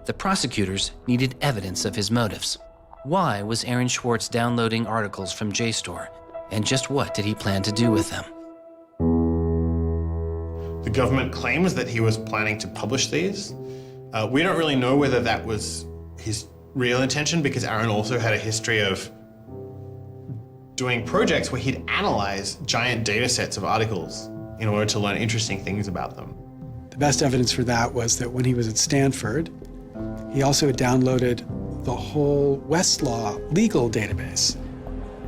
the prosecutors needed evidence of his motives. Why was Aaron Swartz downloading articles from JSTOR, and just what did he plan to do with them? The government claims that he was planning to publish these. We don't really know whether that was his real intention, because Aaron also had a history of doing projects where he'd analyze giant data sets of articles in order to learn interesting things about them. The best evidence for that was that when he was at Stanford, he also had downloaded the whole Westlaw legal database.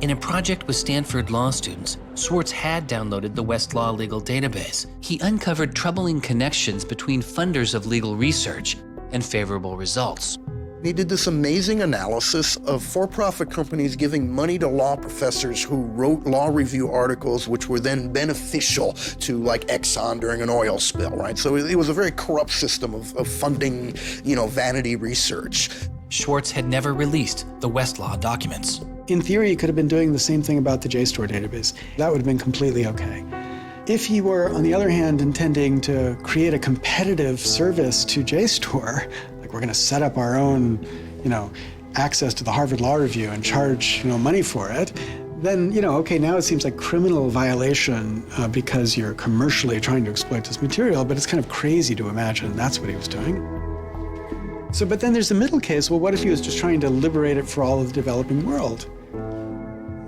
In a project with Stanford law students, Swartz had downloaded the Westlaw legal database. He uncovered troubling connections between funders of legal research and favorable results. He did this amazing analysis of for-profit companies giving money to law professors who wrote law review articles which were then beneficial to Exxon during an oil spill, right? So it was a very corrupt system of funding, vanity research. Swartz had never released the Westlaw documents. In theory, he could have been doing the same thing about the JSTOR database. That would have been completely okay. If he were, on the other hand, intending to create a competitive service to JSTOR, we're going to set up our own, access to the Harvard Law Review and charge, money for it, then, okay, now it seems like criminal violation because you're commercially trying to exploit this material, but it's kind of crazy to imagine that's what he was doing. So, but then there's the middle case. Well, what if he was just trying to liberate it for all of the developing world?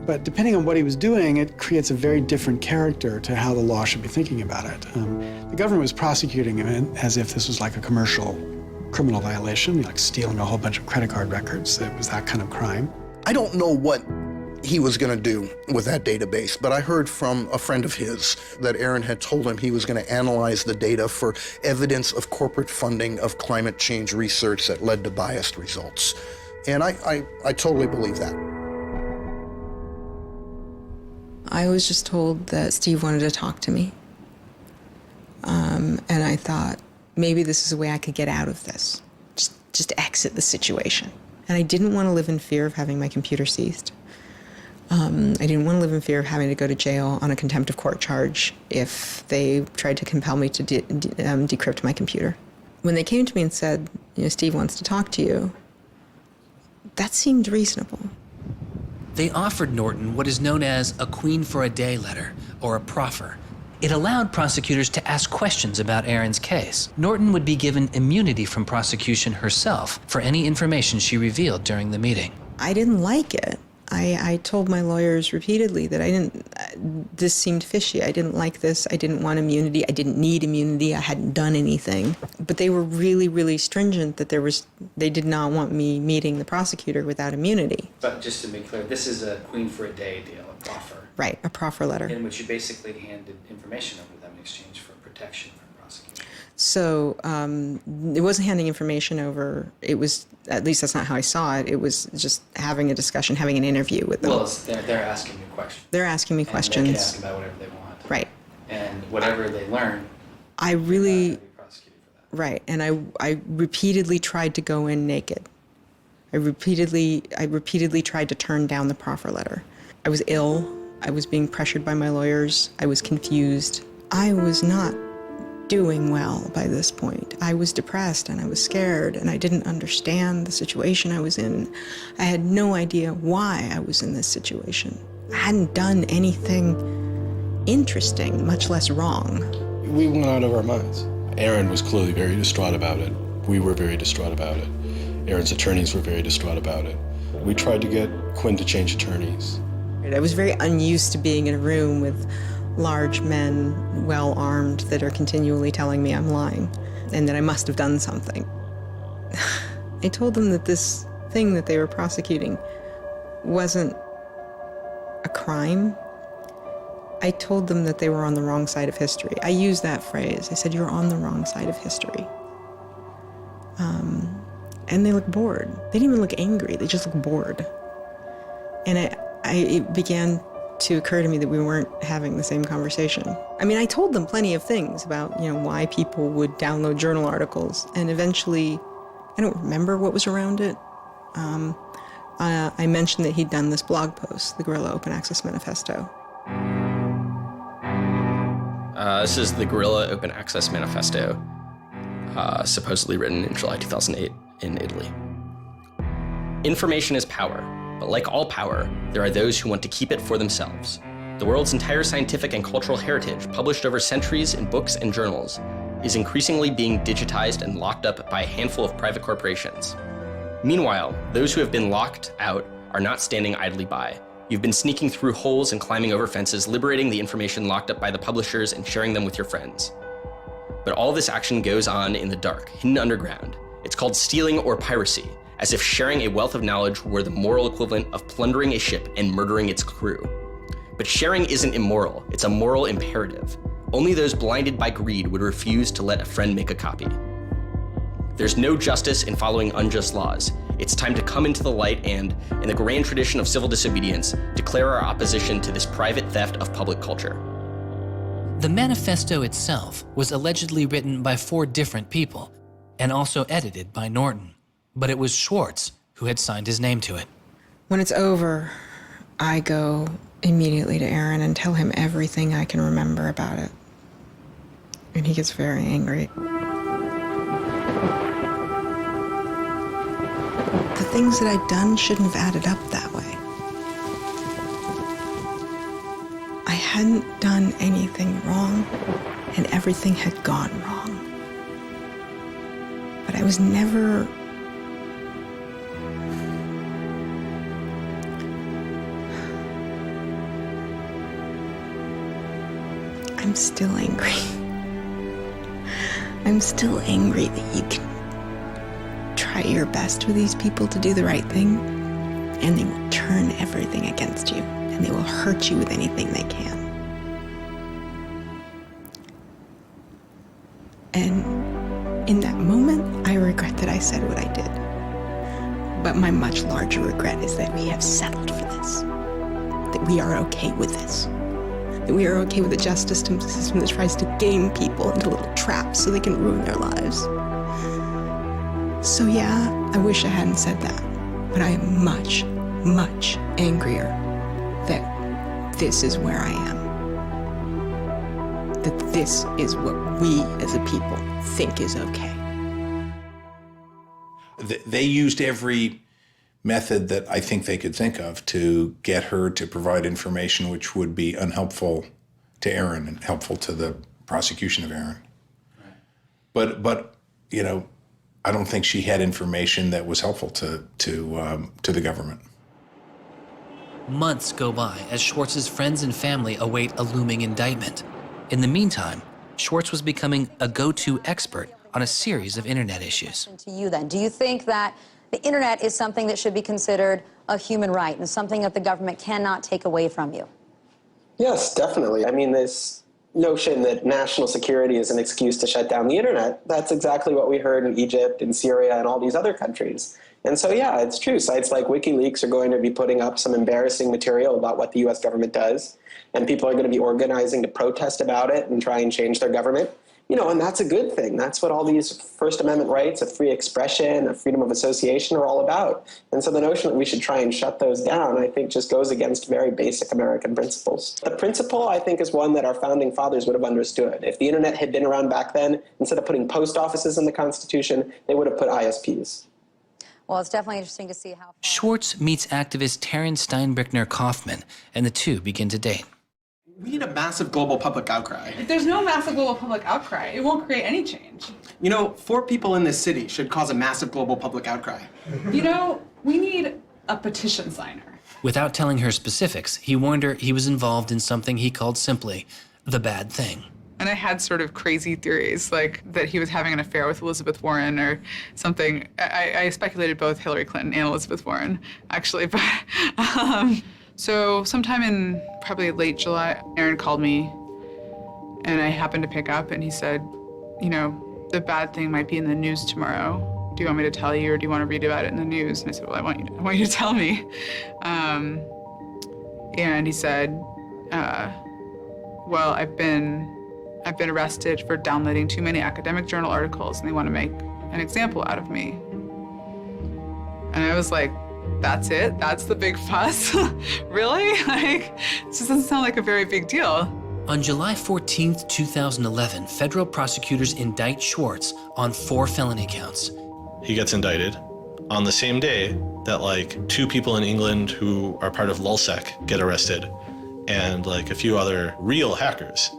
But depending on what he was doing, it creates a very different character to how the law should be thinking about it. The government was prosecuting him as if this was like a commercial criminal violation, like stealing a whole bunch of credit card records. It was that kind of crime. I don't know what he was going to do with that database, but I heard from a friend of his that Aaron had told him he was going to analyze the data for evidence of corporate funding of climate change research that led to biased results. And I totally believe that. I was just told that Steve wanted to talk to me. And I thought, maybe this is a way I could get out of this. Just exit the situation. And I didn't want to live in fear of having my computer seized. I didn't want to live in fear of having to go to jail on a contempt of court charge if they tried to compel me to decrypt my computer. When they came to me and said, Steve wants to talk to you, that seemed reasonable. They offered Norton what is known as a Queen for a Day letter, or a proffer. It allowed prosecutors to ask questions about Aaron's case. Norton would be given immunity from prosecution herself for any information she revealed during the meeting. I didn't like it. I told my lawyers repeatedly that this seemed fishy. I didn't like this. I didn't want immunity. I didn't need immunity. I hadn't done anything. But they were really, really stringent that they did not want me meeting the prosecutor without immunity. But just to be clear, this is a Queen for a Day deal, a proffer. Right, a proffer letter. In which you basically handed information over to them in exchange for protection from prosecution. So it wasn't handing information over. It was, at least that's not how I saw it. It was just having a discussion, having an interview with them. Well, they're asking you questions. They're asking me questions. They can ask about whatever they want. Right. And whatever they learn, I really, right. And I repeatedly tried to go in naked. I repeatedly tried to turn down the proffer letter. I was ill. I was being pressured by my lawyers. I was confused. I was not doing well by this point. I was depressed and I was scared and I didn't understand the situation I was in. I had no idea why I was in this situation. I hadn't done anything interesting, much less wrong. We went out of our minds. Aaron was clearly very distraught about it. We were very distraught about it. Aaron's attorneys were very distraught about it. We tried to get Quinn to change attorneys. I was very unused to being in a room with large men, well-armed, that are continually telling me I'm lying and that I must have done something. I told them that this thing that they were prosecuting wasn't a crime. I told them that they were on the wrong side of history. I used that phrase. I said, you're on the wrong side of history. And they looked bored. They didn't even look angry. They just looked bored. And it began to occur to me that we weren't having the same conversation. I mean, I told them plenty of things about, why people would download journal articles, and eventually, I don't remember what was around it. I mentioned that he'd done this blog post, the Guerrilla Open Access Manifesto. This is the Guerrilla Open Access Manifesto, supposedly written in July 2008 in Italy. Information is power. But like all power, there are those who want to keep it for themselves. The world's entire scientific and cultural heritage, published over centuries in books and journals, is increasingly being digitized and locked up by a handful of private corporations. Meanwhile, those who have been locked out are not standing idly by. You've been sneaking through holes and climbing over fences, liberating the information locked up by the publishers and sharing them with your friends. But all this action goes on in the dark, hidden underground. It's called stealing or piracy, as if sharing a wealth of knowledge were the moral equivalent of plundering a ship and murdering its crew. But sharing isn't immoral, it's a moral imperative. Only those blinded by greed would refuse to let a friend make a copy. There's no justice in following unjust laws. It's time to come into the light and, in the grand tradition of civil disobedience, declare our opposition to this private theft of public culture. The manifesto itself was allegedly written by 4 different people and also edited by Norton. But it was Swartz who had signed his name to it. When it's over, I go immediately to Aaron and tell him everything I can remember about it. And he gets very angry. The things that I'd done shouldn't have added up that way. I hadn't done anything wrong, and everything had gone wrong. But I was never... I'm still angry. I'm still angry that you can try your best with these people to do the right thing, and they will turn everything against you, and they will hurt you with anything they can. And in that moment, I regret that I said what I did. But my much larger regret is that we have settled for this. that we are okay with this. That we are okay with a justice system that tries to game people into little traps so they can ruin their lives. So yeah, I wish I hadn't said that, but I am much, much angrier that this is where I am. That this is what we as a people think is okay. They used every method that I think they could think of to get her to provide information which would be unhelpful to Aaron and helpful to the prosecution of Aaron. Right. But you know, I don't think she had information that was helpful to the government. Months go by as Swartz's friends and family await a looming indictment. In the meantime, Swartz was becoming a go-to expert on a series of internet issues. To you then, do you think that the internet is something that should be considered a human right and something that the government cannot take away from you? Yes, definitely. I mean, this notion that national security is an excuse to shut down the internet, that's exactly what we heard in Egypt and Syria and all these other countries. And so, yeah, it's true. Sites like WikiLeaks are going to be putting up some embarrassing material about what the U.S. government does, and people are going to be organizing to protest about it and try and change their government. You know, and that's a good thing. That's what all these First Amendment rights of free expression, of freedom of association are all about. And so the notion that we should try and shut those down, I think, just goes against very basic American principles. The principle, I think, is one that our founding fathers would have understood. If the internet had been around back then, instead of putting post offices in the Constitution, they would have put ISPs. Well, it's definitely interesting to see how... Swartz meets activist Taryn Steinbrickner Kaufman, and the two begin to date. We need a massive global public outcry. If there's no massive global public outcry, it won't create any change. You know, 4 people in this city should cause a massive global public outcry. You know, we need a petition signer. Without telling her specifics, he warned her he was involved in something he called simply the bad thing. And I had sort of crazy theories, like that he was having an affair with Elizabeth Warren or something. I speculated both Hillary Clinton and Elizabeth Warren, actually, but... So sometime in probably late July, Aaron called me and I happened to pick up and he said, you know, the bad thing might be in the news tomorrow. Do you want me to tell you or do you want to read about it in the news? And I said, well, I want you to tell me. And he said, well, I've been arrested for downloading too many academic journal articles and they want to make an example out of me. And I was like, that's it? That's the big fuss? Really? Like, this doesn't sound like a very big deal. On July 14th, 2011, federal prosecutors indict Swartz on 4 felony counts. He gets indicted on the same day that like 2 people in England who are part of LulzSec get arrested and like a few other real hackers.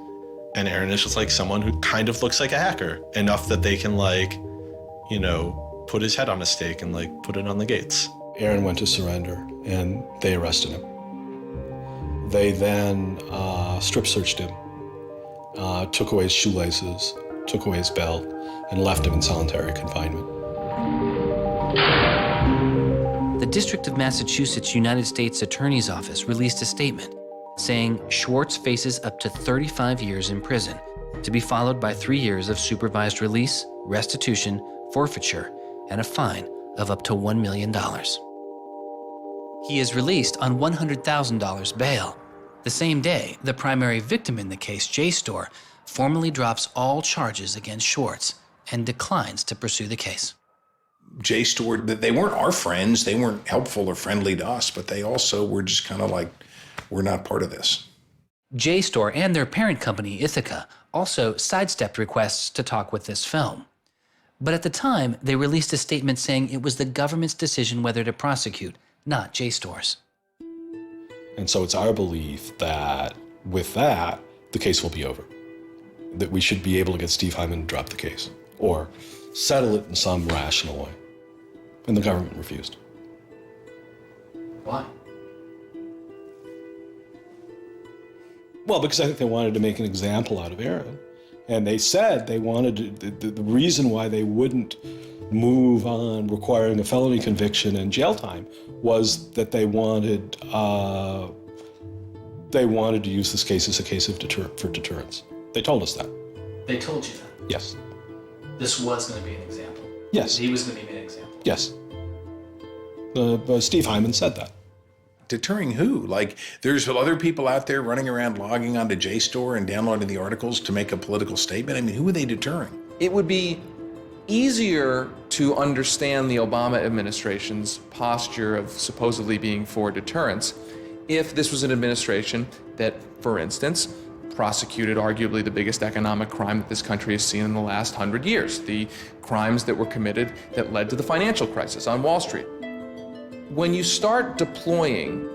And Aaron is just like someone who kind of looks like a hacker, enough that they can like, you know, put his head on a stake and like put it on the gates. Aaron went to surrender, and they arrested him. They then strip searched him, took away his shoelaces, took away his belt, and left him in solitary confinement. The District of Massachusetts United States Attorney's Office released a statement saying Swartz faces up to 35 years in prison, to be followed by 3 years of supervised release, restitution, forfeiture, and a fine of up to $1 million. He is released on $100,000 bail. The same day, the primary victim in the case, JSTOR, formally drops all charges against Swartz and declines to pursue the case. JSTOR, they weren't our friends, they weren't helpful or friendly to us, but they also were just kind of like, we're not part of this. JSTOR and their parent company, Ithaca, also sidestepped requests to talk with this film. But at the time, they released a statement saying it was the government's decision whether to prosecute, not JSTOR's. And so it's our belief that with that, the case will be over. That we should be able to get Steve Hyman to drop the case or settle it in some rational way. And the government refused. Why? Well, because I think they wanted to make an example out of Aaron. And they said they wanted to, the reason why they wouldn't move on requiring a felony conviction and jail time was that they wanted to use this case as a case of for deterrence. They told us that. They told you that? Yes. This was going to be an example? Yes. He was going to be an example? Yes. Steve Hyman said that. Deterring who? Like, there's other people out there running around logging onto JSTOR and downloading the articles to make a political statement. I mean, who are they deterring? It would be easier to understand the Obama administration's posture of supposedly being for deterrence if this was an administration that, for instance, prosecuted arguably the biggest economic crime that this country has seen in the last 100 years, the crimes that were committed that led to the financial crisis on Wall Street. When you start deploying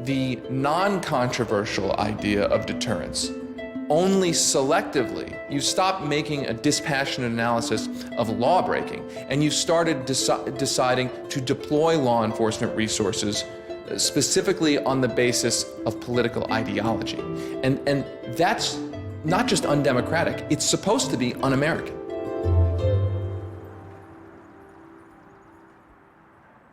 the non-controversial idea of deterrence only selectively, you stop making a dispassionate analysis of lawbreaking, and you started deciding to deploy law enforcement resources specifically on the basis of political ideology. And that's not just undemocratic, it's supposed to be un-American.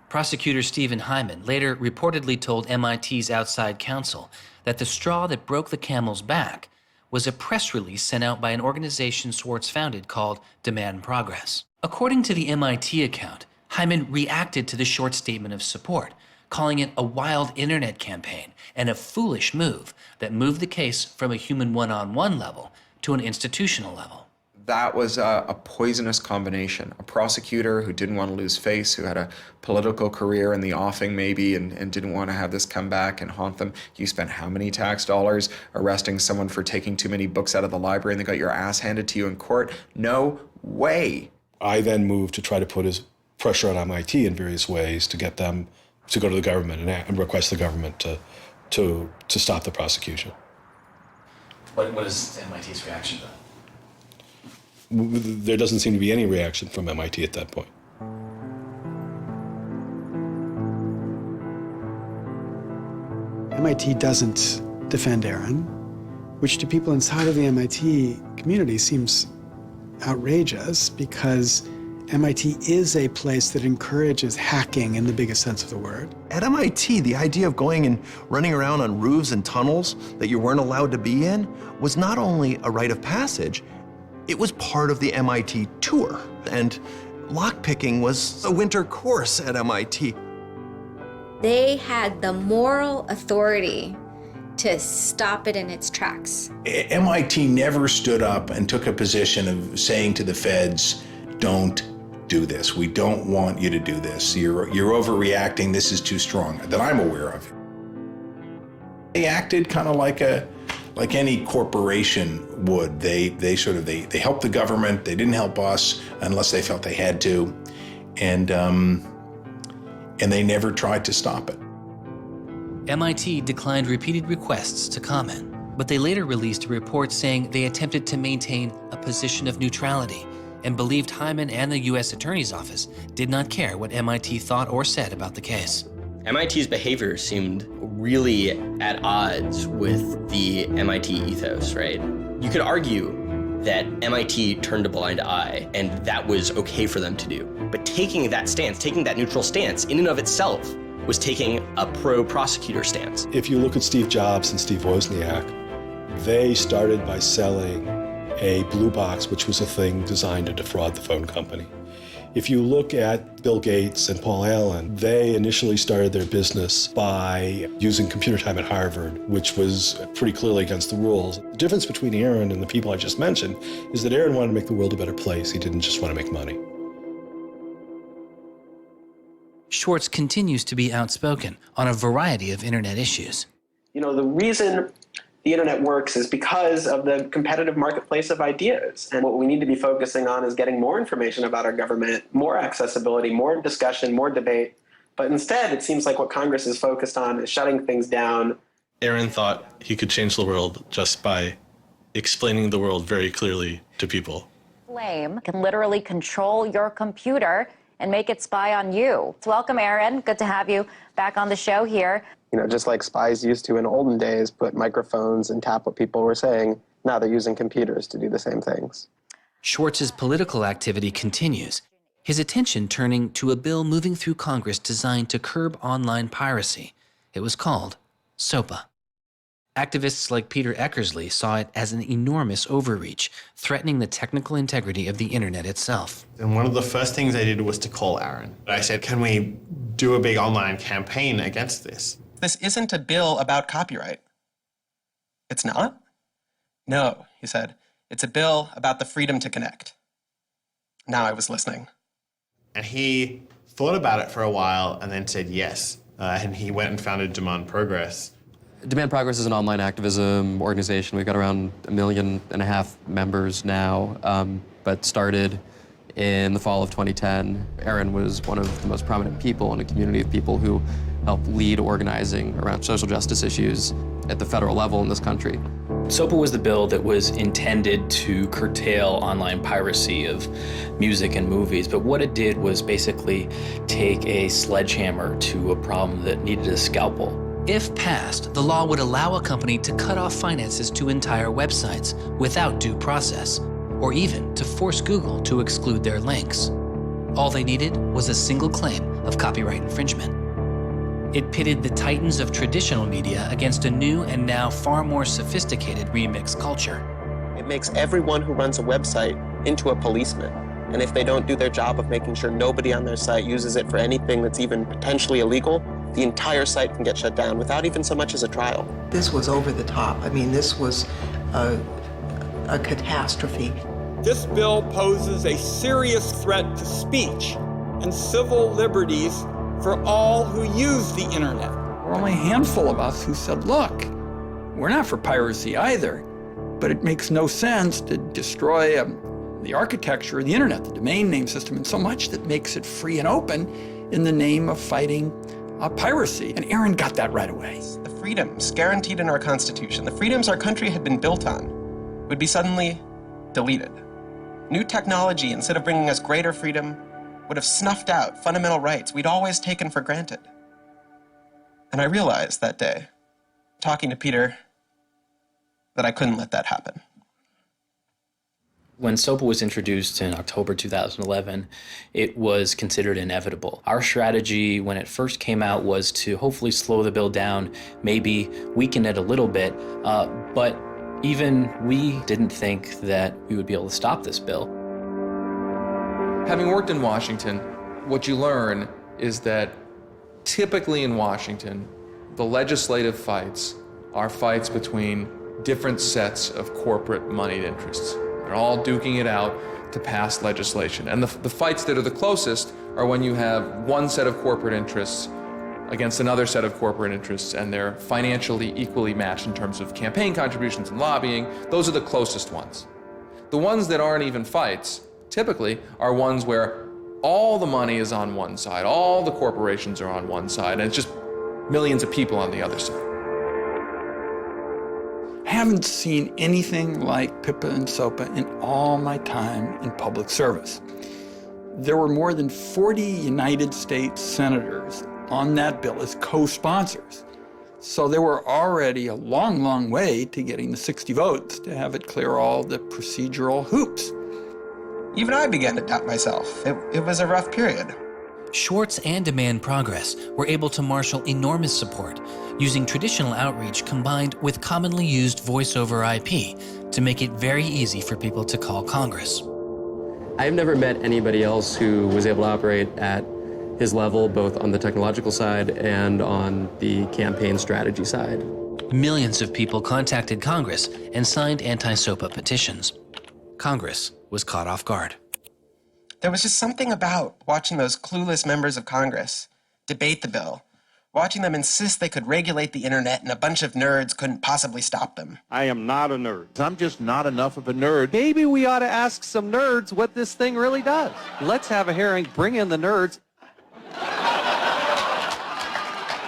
Prosecutor Stephen Hyman later reportedly told MIT's outside counsel that the straw that broke the camel's back was a press release sent out by an organization Swartz founded called Demand Progress. According to the MIT account, Hyman reacted to the short statement of support, calling it a wild internet campaign and a foolish move that moved the case from a human one-on-one level to an institutional level. That was a poisonous combination. A prosecutor who didn't want to lose face, who had a political career in the offing maybe, and didn't want to have this come back and haunt them. You spent how many tax dollars arresting someone for taking too many books out of the library and they got your ass handed to you in court? No way. I then moved to try to put his pressure on MIT in various ways to get them to go to the government and request the government to stop the prosecution. What is MIT's reaction to that? There doesn't seem to be any reaction from MIT at that point. MIT doesn't defend Aaron, which to people inside of the MIT community seems outrageous because MIT is a place that encourages hacking in the biggest sense of the word. At MIT, the idea of going and running around on roofs and tunnels that you weren't allowed to be in was not only a rite of passage, it was part of the MIT tour. And lockpicking was a winter course at MIT. They had the moral authority to stop it in its tracks. MIT never stood up and took a position of saying to the feds, don't do this. We don't want you to do this. You're overreacting. This is too strong, that I'm aware of. They acted kind of like any corporation would. They helped the government. They didn't help us unless they felt they had to, and they never tried to stop it. MIT declined repeated requests to comment, but they later released a report saying they attempted to maintain a position of neutrality and believed Hyman and the U.S. Attorney's Office did not care what MIT thought or said about the case. MIT's behavior seemed really at odds with the MIT ethos, right? You could argue that MIT turned a blind eye and that was okay for them to do. But taking that stance, taking that neutral stance in and of itself was taking a pro-prosecutor stance. If you look at Steve Jobs and Steve Wozniak, they started by selling a blue box, which was a thing designed to defraud the phone company. If you look at Bill Gates and Paul Allen, they initially started their business by using computer time at Harvard, which was pretty clearly against the rules. The difference between Aaron and the people I just mentioned is that Aaron wanted to make the world a better place. He didn't just want to make money. Swartz continues to be outspoken on a variety of internet issues. You know, the reason the internet works is because of the competitive marketplace of ideas. And what we need to be focusing on is getting more information about our government, more accessibility, more discussion, more debate. But instead, it seems like what Congress is focused on is shutting things down. Aaron thought he could change the world just by explaining the world very clearly to people. Flame can literally control your computer and make it spy on you. So welcome, Aaron. Good to have you back on the show here. You know, just like spies used to in olden days, put microphones and tap what people were saying, now they're using computers to do the same things. Schwartz's political activity continues, his attention turning to a bill moving through Congress designed to curb online piracy. It was called SOPA. Activists like Peter Eckersley saw it as an enormous overreach, threatening the technical integrity of the internet itself. And one of the first things I did was to call Aaron. I said, can we do a big online campaign against this? This isn't a bill about copyright. It's not? No, he said. It's a bill about the freedom to connect. Now I was listening. And he thought about it for a while and then said yes. And he went and founded Demand Progress. Demand Progress is an online activism organization. We've got around 1.5 million members now, but started in the fall of 2010. Aaron was one of the most prominent people in a community of people who helped lead organizing around social justice issues at the federal level in this country. SOPA was the bill that was intended to curtail online piracy of music and movies, but what it did was basically take a sledgehammer to a problem that needed a scalpel. If passed, the law would allow a company to cut off finances to entire websites without due process, or even to force Google to exclude their links. All they needed was a single claim of copyright infringement. It pitted the titans of traditional media against a new and now far more sophisticated remix culture. It makes everyone who runs a website into a policeman. And if they don't do their job of making sure nobody on their site uses it for anything that's even potentially illegal, the entire site can get shut down without even so much as a trial. This was over the top. I mean, this was a catastrophe. This bill poses a serious threat to speech and civil liberties for all who use the internet. There were only a handful of us who said, look, we're not for piracy either, but it makes no sense to destroy the architecture of the internet, the domain name system, and so much that makes it free and open in the name of fighting piracy. And Aaron got that right away. The freedoms guaranteed in our Constitution, the freedoms our country had been built on, would be suddenly deleted. New technology, instead of bringing us greater freedom, would have snuffed out fundamental rights we'd always taken for granted. And I realized that day, talking to Peter, that I couldn't let that happen. When SOPA was introduced in October 2011, it was considered inevitable. Our strategy when it first came out was to hopefully slow the bill down, maybe weaken it a little bit, but even we didn't think that we would be able to stop this bill. Having worked in Washington, what you learn is that typically in Washington, the legislative fights are fights between different sets of corporate moneyed interests. They're all duking it out to pass legislation. And the fights that are the closest are when you have one set of corporate interests against another set of corporate interests, and they're financially equally matched in terms of campaign contributions and lobbying. Those are the closest ones. The ones that aren't even fights typically are ones where all the money is on one side, all the corporations are on one side, and it's just millions of people on the other side. I haven't seen anything like PIPA and SOPA in all my time in public service. There were more than 40 United States senators on that bill as co-sponsors. So there were already a long, long way to getting the 60 votes to have it clear all the procedural hoops. Even I began to doubt myself. It was a rough period. Swartz and Demand Progress were able to marshal enormous support, using traditional outreach combined with commonly used voice-over IP to make it very easy for people to call Congress. I've never met anybody else who was able to operate at his level, both on the technological side and on the campaign strategy side. Millions of people contacted Congress and signed anti-SOPA petitions. Congress was caught off guard. There was just something about watching those clueless members of Congress debate the bill, watching them insist they could regulate the internet and a bunch of nerds couldn't possibly stop them. I am not a nerd. I'm just not enough of a nerd. Maybe we ought to ask some nerds what this thing really does. Let's have a hearing, bring in the nerds.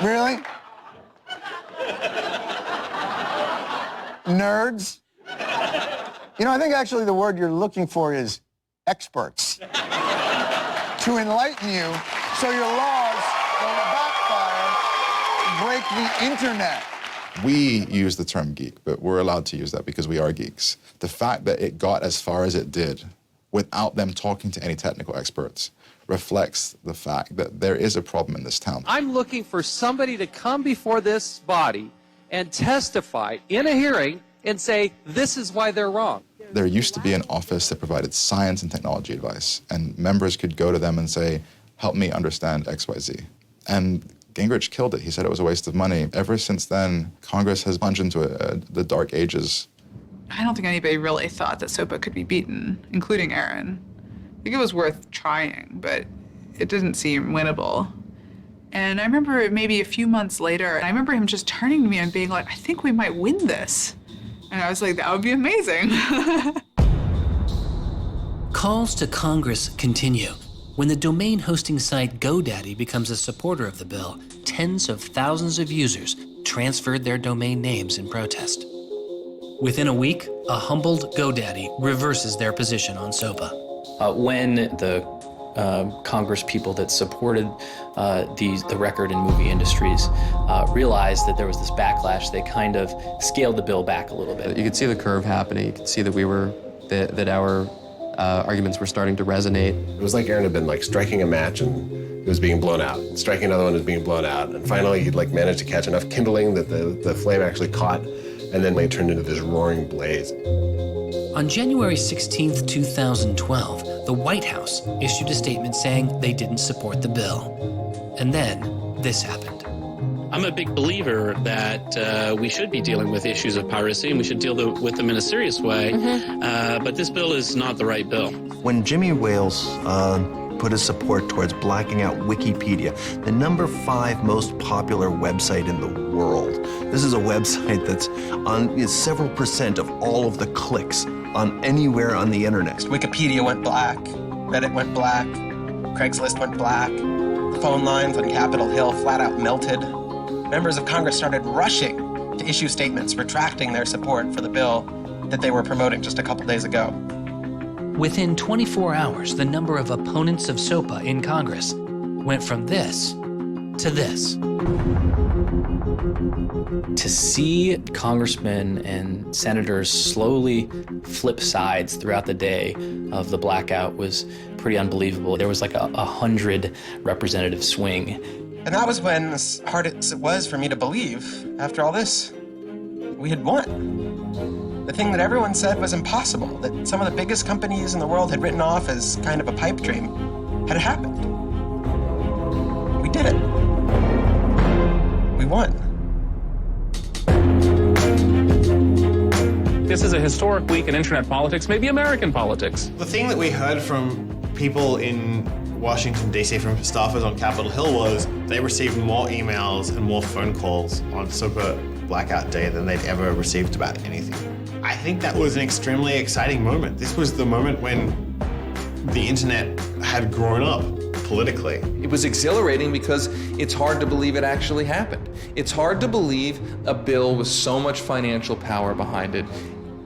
Really? Nerds? You know, I think actually the word you're looking for is experts. To enlighten you so your laws don't backfire, break the internet. We use the term geek, but we're allowed to use that because we are geeks. The fact that it got as far as it did without them talking to any technical experts reflects the fact that there is a problem in this town. I'm looking for somebody to come before this body and testify in a hearing and say, this is why they're wrong. There used to be an office that provided science and technology advice, and members could go to them and say, help me understand XYZ. And Gingrich killed it. He said it was a waste of money. Ever since then, Congress has plunged into the dark ages. I don't think anybody really thought that SOPA could be beaten, including Aaron. I think it was worth trying, but it didn't seem winnable. And I remember maybe a few months later, I remember him just turning to me and being like, I think we might win this. And I was like, that would be amazing. Calls to Congress continue. When the domain hosting site GoDaddy becomes a supporter of the bill, tens of thousands of users transferred their domain names in protest. Within a week, a humbled GoDaddy reverses their position on SOPA. When the Congress people that supported the record and movie industries realized that there was this backlash, they kind of scaled the bill back a little bit. You could see the curve happening. You could see that that our arguments were starting to resonate. It was like Aaron had been striking a match and it was being blown out. Striking another one was being blown out. And finally he'd managed to catch enough kindling that the flame actually caught, and then it turned into this roaring blaze. On January 16th, 2012, the White House issued a statement saying they didn't support the bill. And then this happened. I'm a big believer that we should be dealing with issues of piracy and we should deal with them in a serious way, but this bill is not the right bill. When Jimmy Wales put his support towards blacking out Wikipedia, the #5 most popular website in the world. This is a website that's on several % of all of the clicks on anywhere on the internet. Wikipedia went black, Reddit went black, Craigslist went black, phone lines on Capitol Hill flat out melted. Members of Congress started rushing to issue statements retracting their support for the bill that they were promoting just a couple days ago. Within 24 hours, the number of opponents of SOPA in Congress went from this to this. To see congressmen and senators slowly flip sides throughout the day of the blackout was pretty unbelievable. There was like a 100 representative swing. And that was when, as hard as it was for me to believe, after all this, we had won. The thing that everyone said was impossible, that some of the biggest companies in the world had written off as kind of a pipe dream, had happened. We did it. We won. This is a historic week in internet politics, maybe American politics. The thing that we heard from people in Washington, D.C., from staffers on Capitol Hill was they received more emails and more phone calls on SOPA Blackout Day than they'd ever received about anything. I think that was an extremely exciting moment. This was the moment when the internet had grown up politically. It was exhilarating because it's hard to believe it actually happened. It's hard to believe a bill with so much financial power behind it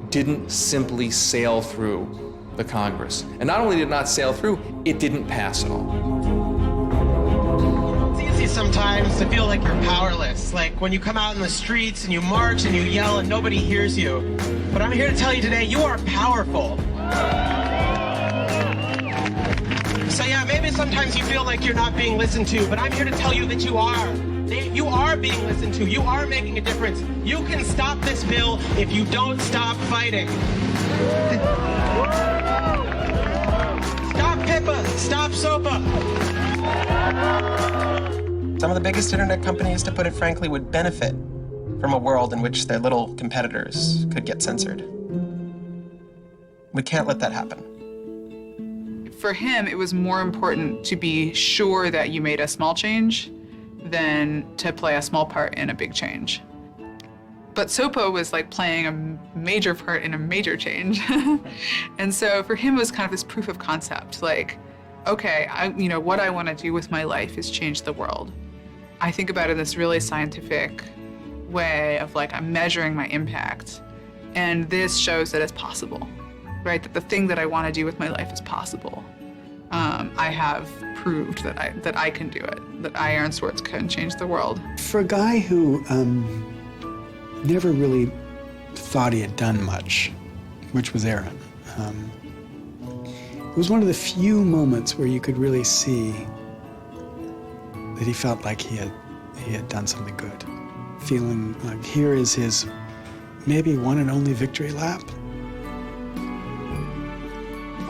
didn't simply sail through the Congress. And not only did it not sail through, it didn't pass at all. It's easy sometimes to feel like you're powerless, like when you come out in the streets and you march and you yell and nobody hears you. But I'm here to tell you today, you are powerful. So yeah, maybe sometimes you feel like you're not being listened to, but I'm here to tell you that you are. You are being listened to. You are making a difference. You can stop this bill if you don't stop fighting. Stop PIPA. Stop SOPA. Some of the biggest internet companies, to put it frankly, would benefit from a world in which their little competitors could get censored. We can't let that happen. For him, it was more important to be sure that you made a small change than to play a small part in a big change. But SOPA was like playing a major part in a major change. And so for him, it was kind of this proof of concept, like, okay, what I want to do with my life is change the world. I think about it in this really scientific way of like, I'm measuring my impact. And this shows that it's possible, right? That the thing that I want to do with my life is possible. I have proved that I can do it, that I, Aaron Swartz, can change the world. For a guy who never really thought he had done much, which was Aaron, it was one of the few moments where you could really see that he felt like he had done something good. Feeling like here is his maybe one and only victory lap.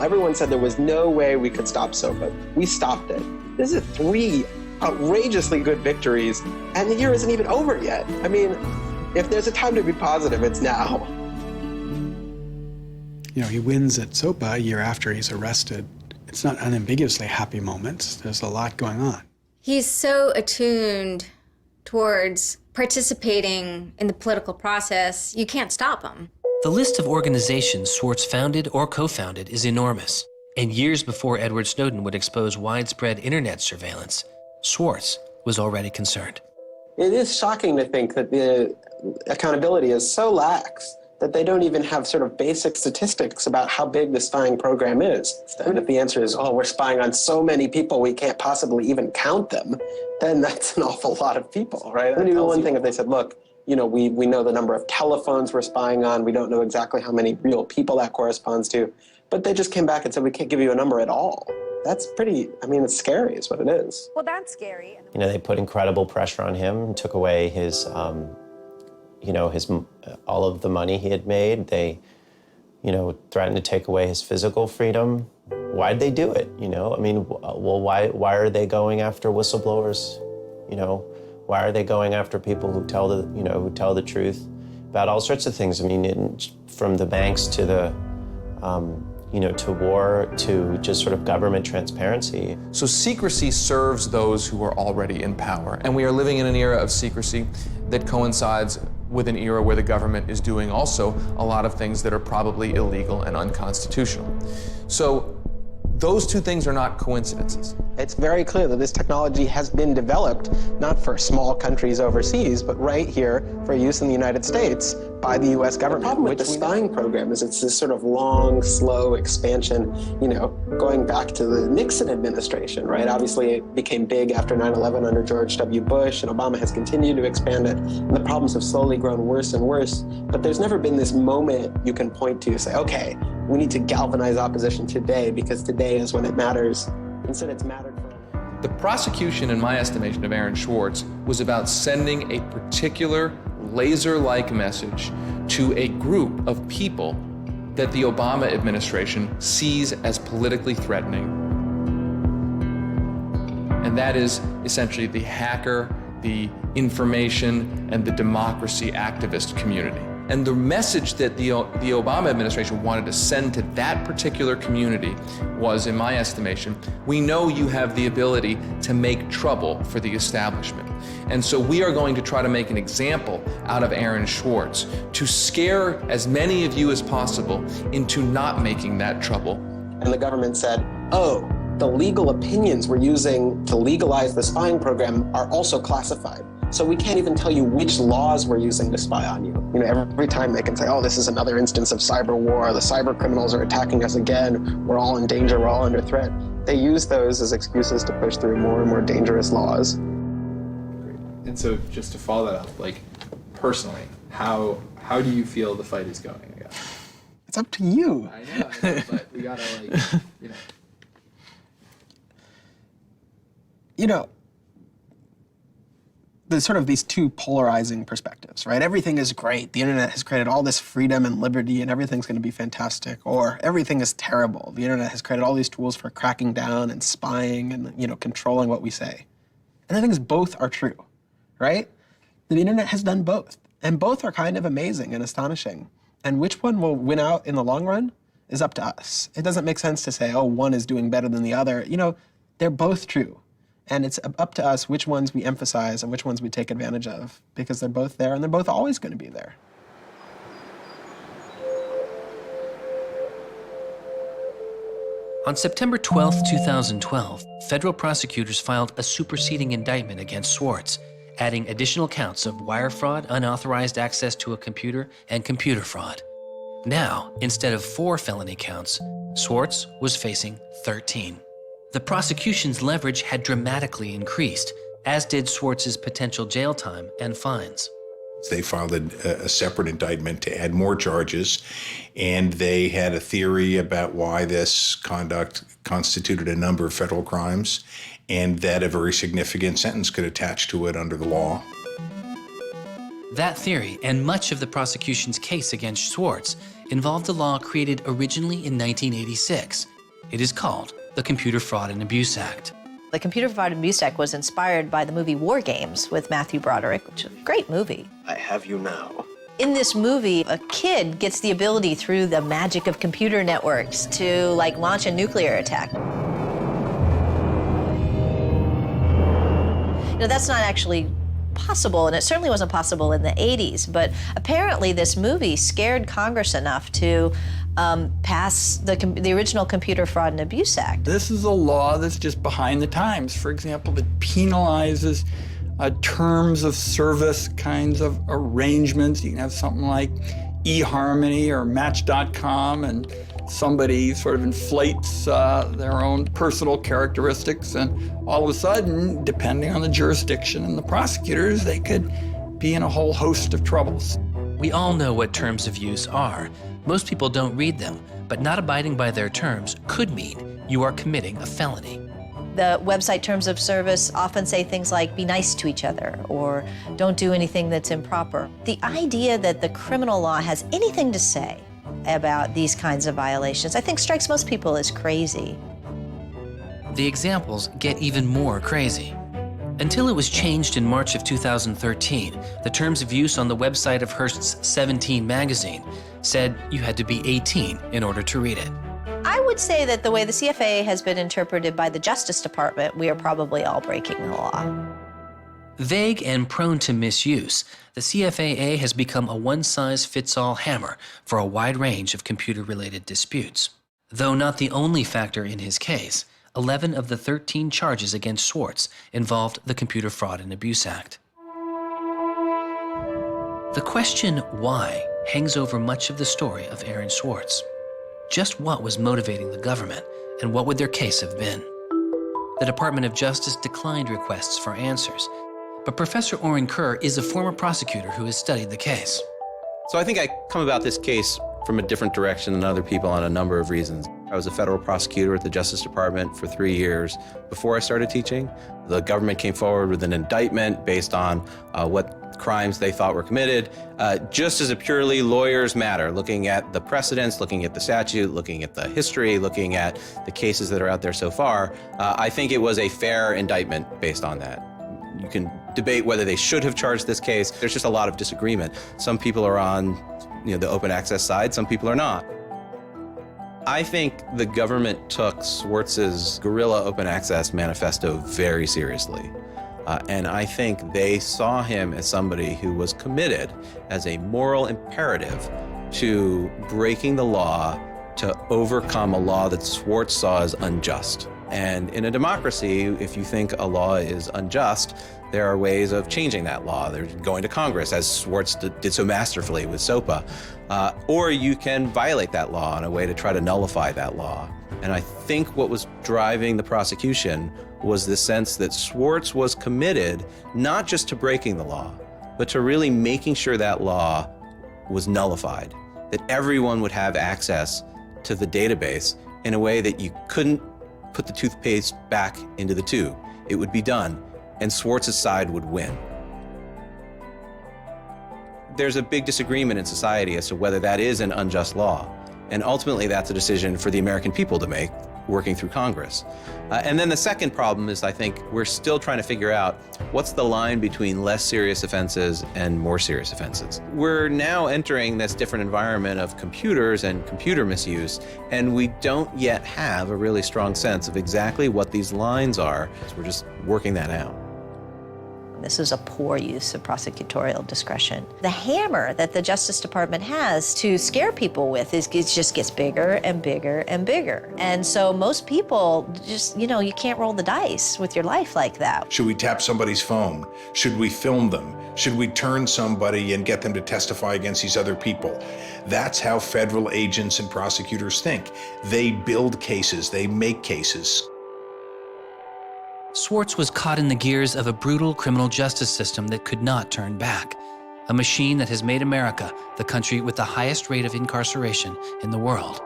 Everyone said there was no way we could stop SOPA. We stopped it. This is 3 outrageously good victories, and the year isn't even over yet. I mean, if there's a time to be positive, it's now. You know, he wins at SOPA a year after he's arrested. It's not unambiguously happy moments. There's a lot going on. He's so attuned towards participating in the political process, you can't stop him. The list of organizations Swartz founded or co-founded is enormous. And years before Edward Snowden would expose widespread internet surveillance, Swartz was already concerned. It is shocking to think that the accountability is so lax that they don't even have sort of basic statistics about how big the spying program is. And if the answer is, oh, we're spying on so many people we can't possibly even count them, then that's an awful lot of people, right? It would be one thing if they said, look, you know, we know the number of telephones we're spying on, we don't know exactly how many real people that corresponds to, but they just came back and said, we can't give you a number at all. That's pretty, I mean, it's scary is what it is. Well, that's scary. You know, they put incredible pressure on him, took away his, you know, all of the money he had made. They, you know, threatened to take away his physical freedom. Why'd they do it, you know? I mean, well, why are they going after whistleblowers, you know? Why are they going after people who tell the truth about all sorts of things? I mean, from the banks to the, you know, to war, to just sort of government transparency. So secrecy serves those who are already in power. And we are living in an era of secrecy that coincides with an era where the government is doing also a lot of things that are probably illegal and unconstitutional. So those two things are not coincidences. It's very clear that this technology has been developed not for small countries overseas, but right here for use in the United States by the US government. The problem with the spying program is it's this sort of long, slow expansion, you know, going back to the Nixon administration, right? Obviously, it became big after 9/11 under George W. Bush, and Obama has continued to expand it, and the problems have slowly grown worse and worse. But there's never been this moment you can point to, say, okay, we need to galvanize opposition today because today is when it matters. Instead, it's mattered for. The prosecution, in my estimation, of Aaron Swartz was about sending a particular laser-like message to a group of people that the Obama administration sees as politically threatening. And that is essentially the hacker, the information, and the democracy activist community. And the message that the Obama administration wanted to send to that particular community was, in my estimation, we know you have the ability to make trouble for the establishment. And so we are going to try to make an example out of Aaron Swartz to scare as many of you as possible into not making that trouble. And the government said, oh, the legal opinions we're using to legalize the spying program are also classified. So we can't even tell you which laws we're using to spy on you. You know, every time they can say, oh, this is another instance of cyber war, the cyber criminals are attacking us again, we're all in danger, we're all under threat. They use those as excuses to push through more and more dangerous laws. And so just to follow that up, like personally, how do you feel the fight is going, I guess? It's up to you. I know, but we gotta like, you know. You know, there's sort of these two polarizing perspectives, right? Everything is great. The internet has created all this freedom and liberty and everything's going to be fantastic. Or everything is terrible. The internet has created all these tools for cracking down and spying and, you know, controlling what we say. And I think both are true, right? The internet has done both. And both are kind of amazing and astonishing. And which one will win out in the long run is up to us. It doesn't make sense to say, oh, one is doing better than the other. You know, they're both true. And it's up to us which ones we emphasize and which ones we take advantage of, because they're both there and they're both always going to be there. On September 12, 2012, federal prosecutors filed a superseding indictment against Swartz, adding additional counts of wire fraud, unauthorized access to a computer, and computer fraud. Now, instead of 4 felony counts, Swartz was facing 13. The prosecution's leverage had dramatically increased, as did Swartz's potential jail time and fines. They filed a separate indictment to add more charges, and they had a theory about why this conduct constituted a number of federal crimes, and that a very significant sentence could attach to it under the law. That theory, and much of the prosecution's case against Swartz, involved a law created originally in 1986. It is called the Computer Fraud and Abuse Act. The Computer Fraud and Abuse Act was inspired by the movie War Games with Matthew Broderick, which is a great movie. I have you now. In this movie, a kid gets the ability through the magic of computer networks to launch a nuclear attack. That's not actually possible, and it certainly wasn't possible in the 80s, but apparently this movie scared Congress enough to pass the original Computer Fraud and Abuse Act. This is a law that's just behind the times. For example, it penalizes terms of service kinds of arrangements. You can have something like eHarmony or Match.com, and somebody sort of inflates their own personal characteristics, and all of a sudden, depending on the jurisdiction and the prosecutors, they could be in a whole host of troubles. We all know what terms of use are. Most people don't read them, but not abiding by their terms could mean you are committing a felony. The website terms of service often say things like, be nice to each other, or don't do anything that's improper. The idea that the criminal law has anything to say about these kinds of violations, I think strikes most people as crazy. The examples get even more crazy. Until it was changed in March of 2013, the terms of use on the website of Hearst's 17 magazine said you had to be 18 in order to read it. I would say that the way the CFA has been interpreted by the Justice Department, we are probably all breaking the law. Vague and prone to misuse, the CFAA has become a one-size-fits-all hammer for a wide range of computer-related disputes. Though not the only factor in his case, 11 of the 13 charges against Swartz involved the Computer Fraud and Abuse Act. The question why hangs over much of the story of Aaron Swartz. Just what was motivating the government, and what would their case have been? The Department of Justice declined requests for answers, but Professor Oren Kerr is a former prosecutor who has studied the case. So I think I come about this case from a different direction than other people on a number of reasons. I was a federal prosecutor at the Justice Department for 3 years before I started teaching. The government came forward with an indictment based on what crimes they thought were committed, just as a purely lawyers matter, looking at the precedents, looking at the statute, looking at the history, looking at the cases that are out there so far. I think it was a fair indictment based on that. You can debate whether they should have charged this case. There's just a lot of disagreement. Some people are on the open access side, some people are not. I think the government took Swartz's guerrilla open access manifesto very seriously. And I think they saw him as somebody who was committed as a moral imperative to breaking the law to overcome a law that Swartz saw as unjust. And in a democracy, if you think a law is unjust, there are ways of changing that law. There's going to Congress, as Swartz did so masterfully with SOPA. Or you can violate that law in a way to try to nullify that law. And I think what was driving the prosecution was the sense that Swartz was committed not just to breaking the law, but to really making sure that law was nullified, that everyone would have access to the database in a way that you couldn't put the toothpaste back into the tube. It would be done, and Swartz's side would win. There's a big disagreement in society as to whether that is an unjust law, and ultimately that's a decision for the American people to make, working through Congress. And then the second problem is, I think, we're still trying to figure out what's the line between less serious offenses and more serious offenses. We're now entering this different environment of computers and computer misuse, and we don't yet have a really strong sense of exactly what these lines are. So we're just working that out. This is a poor use of prosecutorial discretion. The hammer that the Justice Department has to scare people with it just gets bigger and bigger and bigger. And so most people just, you can't roll the dice with your life like that. Should we tap somebody's phone? Should we film them? Should we turn somebody and get them to testify against these other people? That's how federal agents and prosecutors think. They build cases, they make cases. Swartz was caught in the gears of a brutal criminal justice system that could not turn back. A machine that has made America the country with the highest rate of incarceration in the world.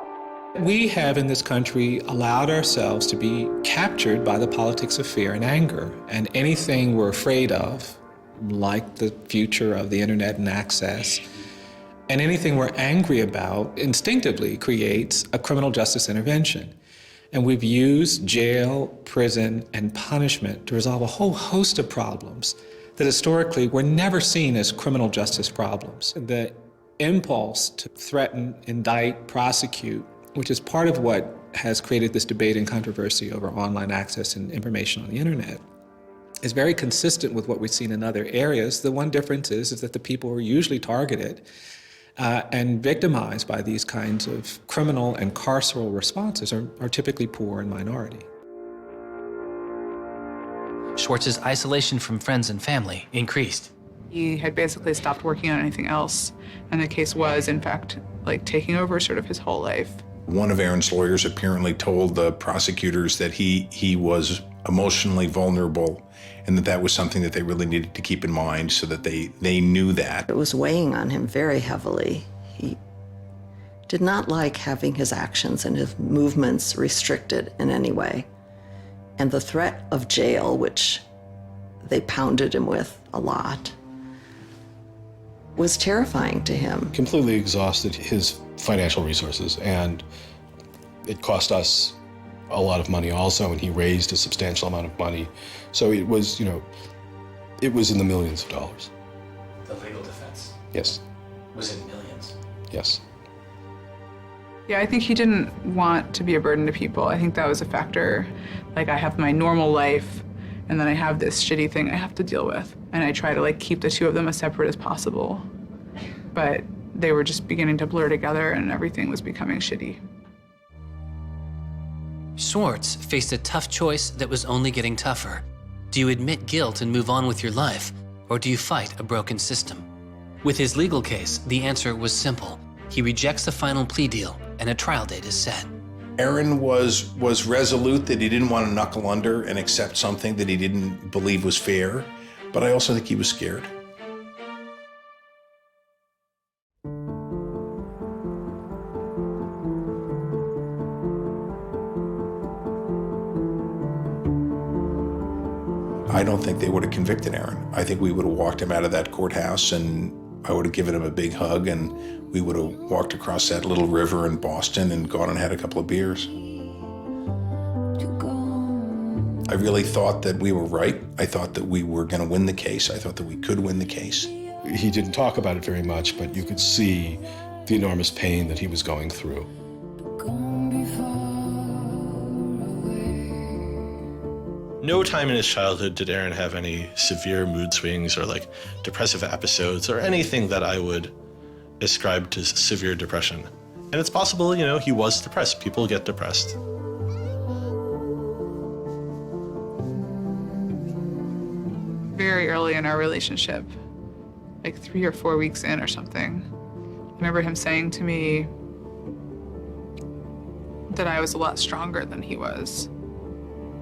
We have in this country allowed ourselves to be captured by the politics of fear and anger. And anything we're afraid of, like the future of the internet and access, and anything we're angry about instinctively creates a criminal justice intervention. And we've used jail, prison, and punishment to resolve a whole host of problems that historically were never seen as criminal justice problems. The impulse to threaten, indict, prosecute, which is part of what has created this debate and controversy over online access and information on the internet, is very consistent with what we've seen in other areas. The one difference is that the people who are usually targeted and victimized by these kinds of criminal and carceral responses are typically poor and minority. Swartz's isolation from friends and family increased. He had basically stopped working on anything else, and the case was, in fact, like taking over sort of his whole life. One of Aaron's lawyers apparently told the prosecutors that he was emotionally vulnerable and that was something that they really needed to keep in mind so that they knew that. It was weighing on him very heavily. He did not like having his actions and his movements restricted in any way. And the threat of jail, which they pounded him with a lot, was terrifying to him. Completely exhausted his financial resources, and it cost us a lot of money also, and he raised a substantial amount of money. So it was, it was in the millions of dollars. The legal defense? Yes. Was in millions? Yes. Yeah, I think he didn't want to be a burden to people. I think that was a factor. Like, I have my normal life, and then I have this shitty thing I have to deal with. And I try to keep the two of them as separate as possible. But they were just beginning to blur together, and everything was becoming shitty. Swartz faced a tough choice that was only getting tougher. Do you admit guilt and move on with your life, or do you fight a broken system? With his legal case, the answer was simple. He rejects the final plea deal, and a trial date is set. Aaron was resolute that he didn't want to knuckle under and accept something that he didn't believe was fair, but I also think he was scared. I don't think they would have convicted Aaron. I think we would have walked him out of that courthouse, and I would have given him a big hug, and we would have walked across that little river in Boston and gone and had a couple of beers. I really thought that we were right. I thought that we were going to win the case. I thought that we could win the case. He didn't talk about it very much, but you could see the enormous pain that he was going through. No time in his childhood did Aaron have any severe mood swings or depressive episodes or anything that I would ascribe to severe depression. And it's possible, he was depressed. People get depressed. Very early in our relationship, 3 or 4 weeks in or something, I remember him saying to me that I was a lot stronger than he was.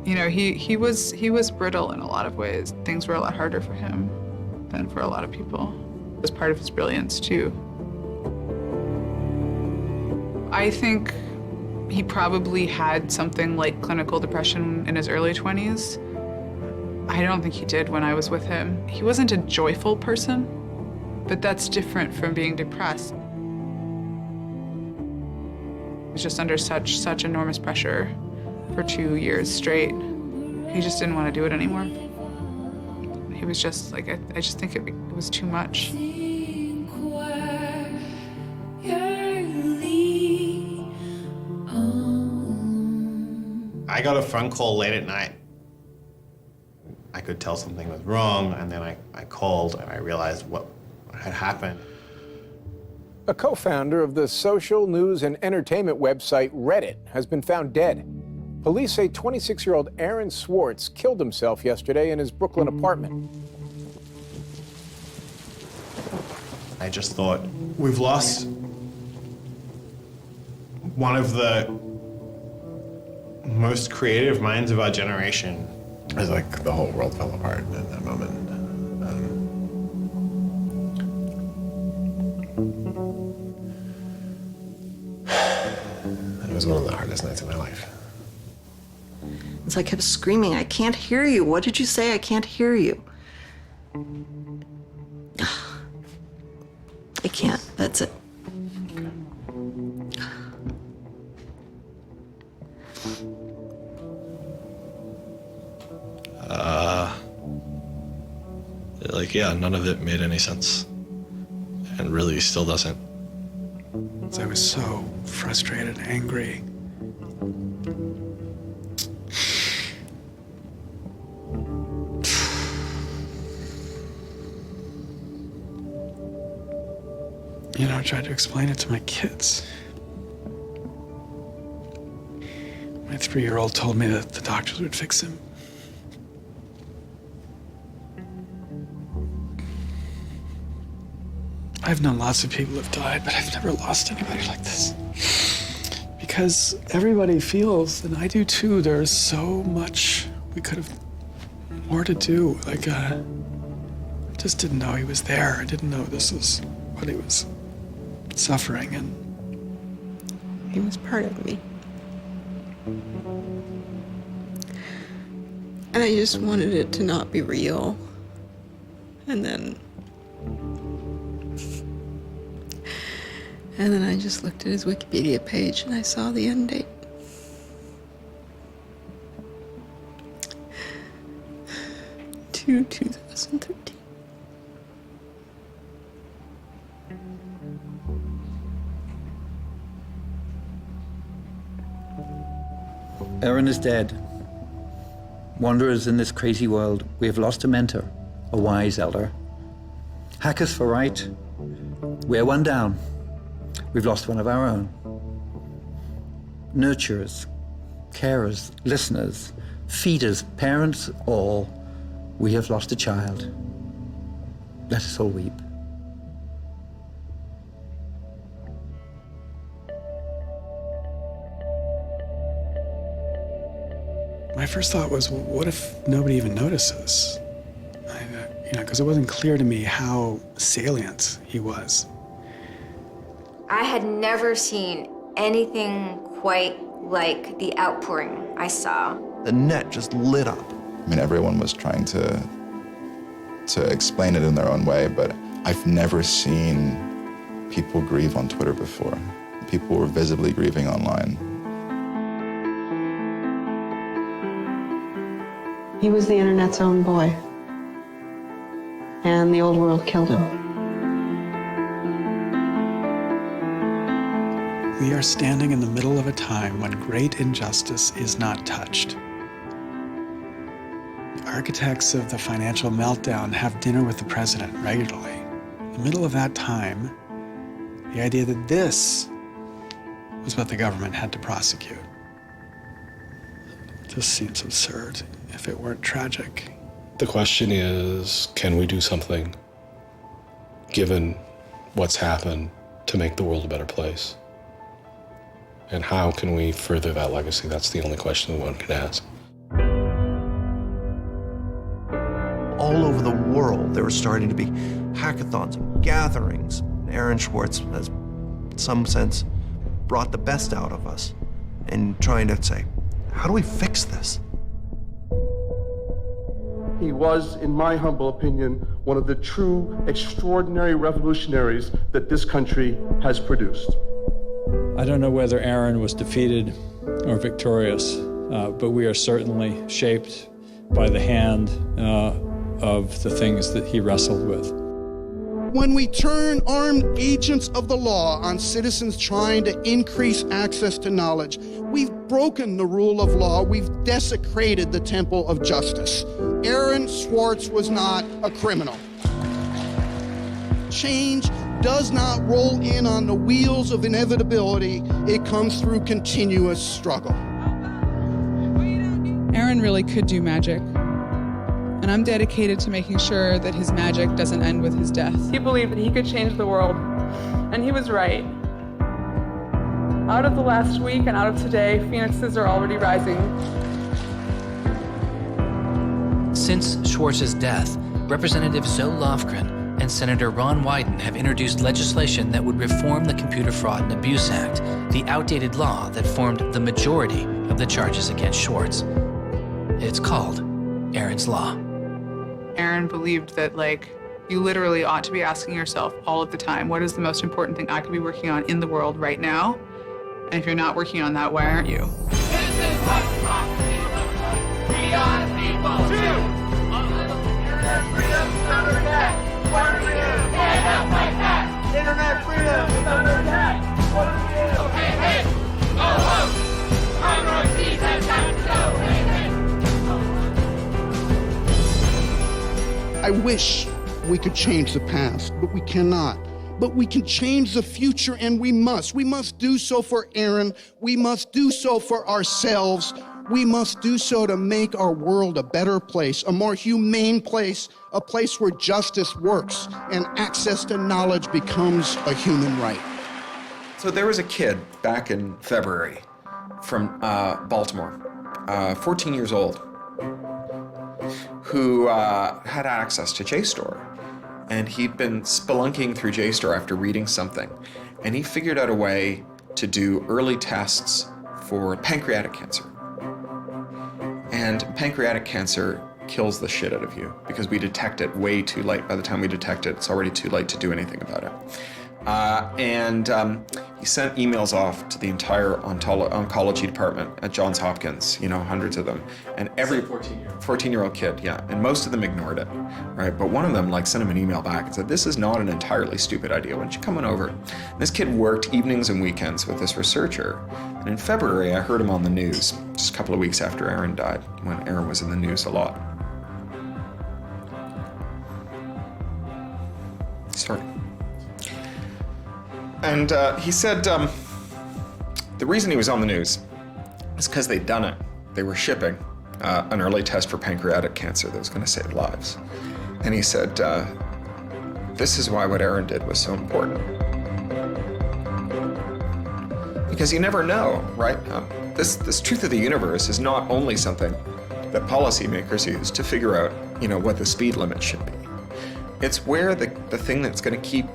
He was brittle in a lot of ways. Things were a lot harder for him than for a lot of people. It was part of his brilliance, too. I think he probably had something like clinical depression in his early 20s. I don't think he did when I was with him. He wasn't a joyful person, but that's different from being depressed. He was just under such enormous pressure for 2 years straight. He just didn't want to do it anymore. He was just I just think it was too much. I got a phone call late at night. I could tell something was wrong, and then I called and I realized what had happened. A co-founder of the social news and entertainment website Reddit has been found dead. Police say 26-year-old Aaron Swartz killed himself yesterday in his Brooklyn apartment. I just thought, we've lost one of the most creative minds of our generation. It was like the whole world fell apart in that moment. It was one of the hardest nights of my life. As I kept screaming, I can't hear you. What did you say? I can't hear you. I can't. That's it. Yeah, none of it made any sense. And really still doesn't. I was so frustrated, angry. You know, I tried to explain it to my kids. My 3-year-old told me that the doctors would fix him. I've known lots of people who've died, but I've never lost anybody like this. Because everybody feels, and I do too, there's so much we could have more to do. I just didn't know he was there. I didn't know this was what he was suffering, and he was part of me. And I just wanted it to not be real. And then I just looked at his Wikipedia page and I saw the end date. To 2013. Aaron is dead. Wanderers in this crazy world, we have lost a mentor, a wise elder. Hackers for right, we're one down. We've lost one of our own. Nurturers, carers, listeners, feeders, parents, all, we have lost a child. Let us all weep. my first thought was, well, what if nobody even notices? Because it wasn't clear to me how salient he was. I had never seen anything quite like the outpouring I saw. The net just lit up. I mean, everyone was trying to explain it in their own way, but I've never seen people grieve on Twitter before. People were visibly grieving online. He was the internet's own boy. And the old world killed him. We are standing in the middle of a time when great injustice is not touched. The architects of the financial meltdown have dinner with the president regularly. In the middle of that time, the idea that this was what the government had to prosecute just seems absurd if it weren't tragic. The question is, can we do something, given what's happened, to make the world a better place? And how can we further that legacy? That's the only question one can ask. All over the world, there were starting to be hackathons and gatherings. Aaron Swartz has, in some sense, brought the best out of us in trying to say, how do we fix this? He was, in my humble opinion, one of the true extraordinary revolutionaries that this country has produced. I don't know whether Aaron was defeated or victorious, but we are certainly shaped by the hand of the things that he wrestled with. When we turn armed agents of the law on citizens trying to increase access to knowledge, we've broken the rule of law, we've desecrated the temple of justice. Aaron Swartz was not a criminal. Change does not roll in on the wheels of inevitability, it comes through continuous struggle. Aaron really could do magic. And I'm dedicated to making sure that his magic doesn't end with his death. He believed that he could change the world, and he was right. Out of the last week and out of today, phoenixes are already rising. Since Swartz's death, Representative Zoe Lofgren and Senator Ron Wyden have introduced legislation that would reform the Computer Fraud and Abuse Act, the outdated law that formed the majority of the charges against Swartz. It's called Aaron's Law. Aaron believed that, you literally ought to be asking yourself all of the time, what is the most important thing I could be working on in the world right now? And if you're not working on that, why aren't you? This is what democracy looks like. We are the people. I wish we could change the past, but we cannot. But we can change the future, and we must. We must do so for Aaron. We must do so for ourselves. We must do so to make our world a better place, a more humane place, a place where justice works and access to knowledge becomes a human right. So there was a kid back in February from Baltimore, 14 years old, who had access to JSTOR. And he'd been spelunking through JSTOR after reading something. And he figured out a way to do early tests for pancreatic cancer. And pancreatic cancer kills the shit out of you because we detect it way too late. By the time we detect it, it's already too late to do anything about it. He sent emails off to the entire oncology department at Johns Hopkins, hundreds of them. And every 14-year-old kid, yeah. And most of them ignored it, right? But one of them sent him an email back and said, this is not an entirely stupid idea. Why don't you come on over? And this kid worked evenings and weekends with this researcher. And in February, I heard him on the news, just a couple of weeks after Aaron died, when Aaron was in the news a lot. Sorry. And he said the reason he was on the news is because they'd done it. They were shipping an early test for pancreatic cancer that was going to save lives. And he said, this is why what Aaron did was so important. Because you never know, right? This truth of the universe is not only something that policymakers use to figure out, what the speed limit should be. It's where the thing that's going to keep,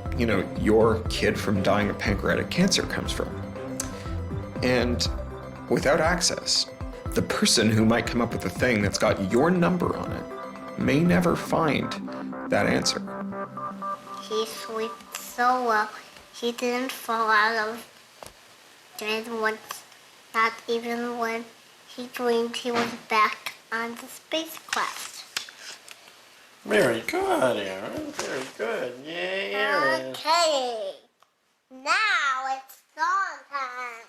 your kid from dying of pancreatic cancer comes from. And without access, the person who might come up with the thing that's got your number on it may never find that answer. He slept so well, he didn't fall out of bed once, not even when he dreamed he was back on the spacecraft. Very good, Aaron. Very good. Yay, Aaron. Okay. Now it's song time.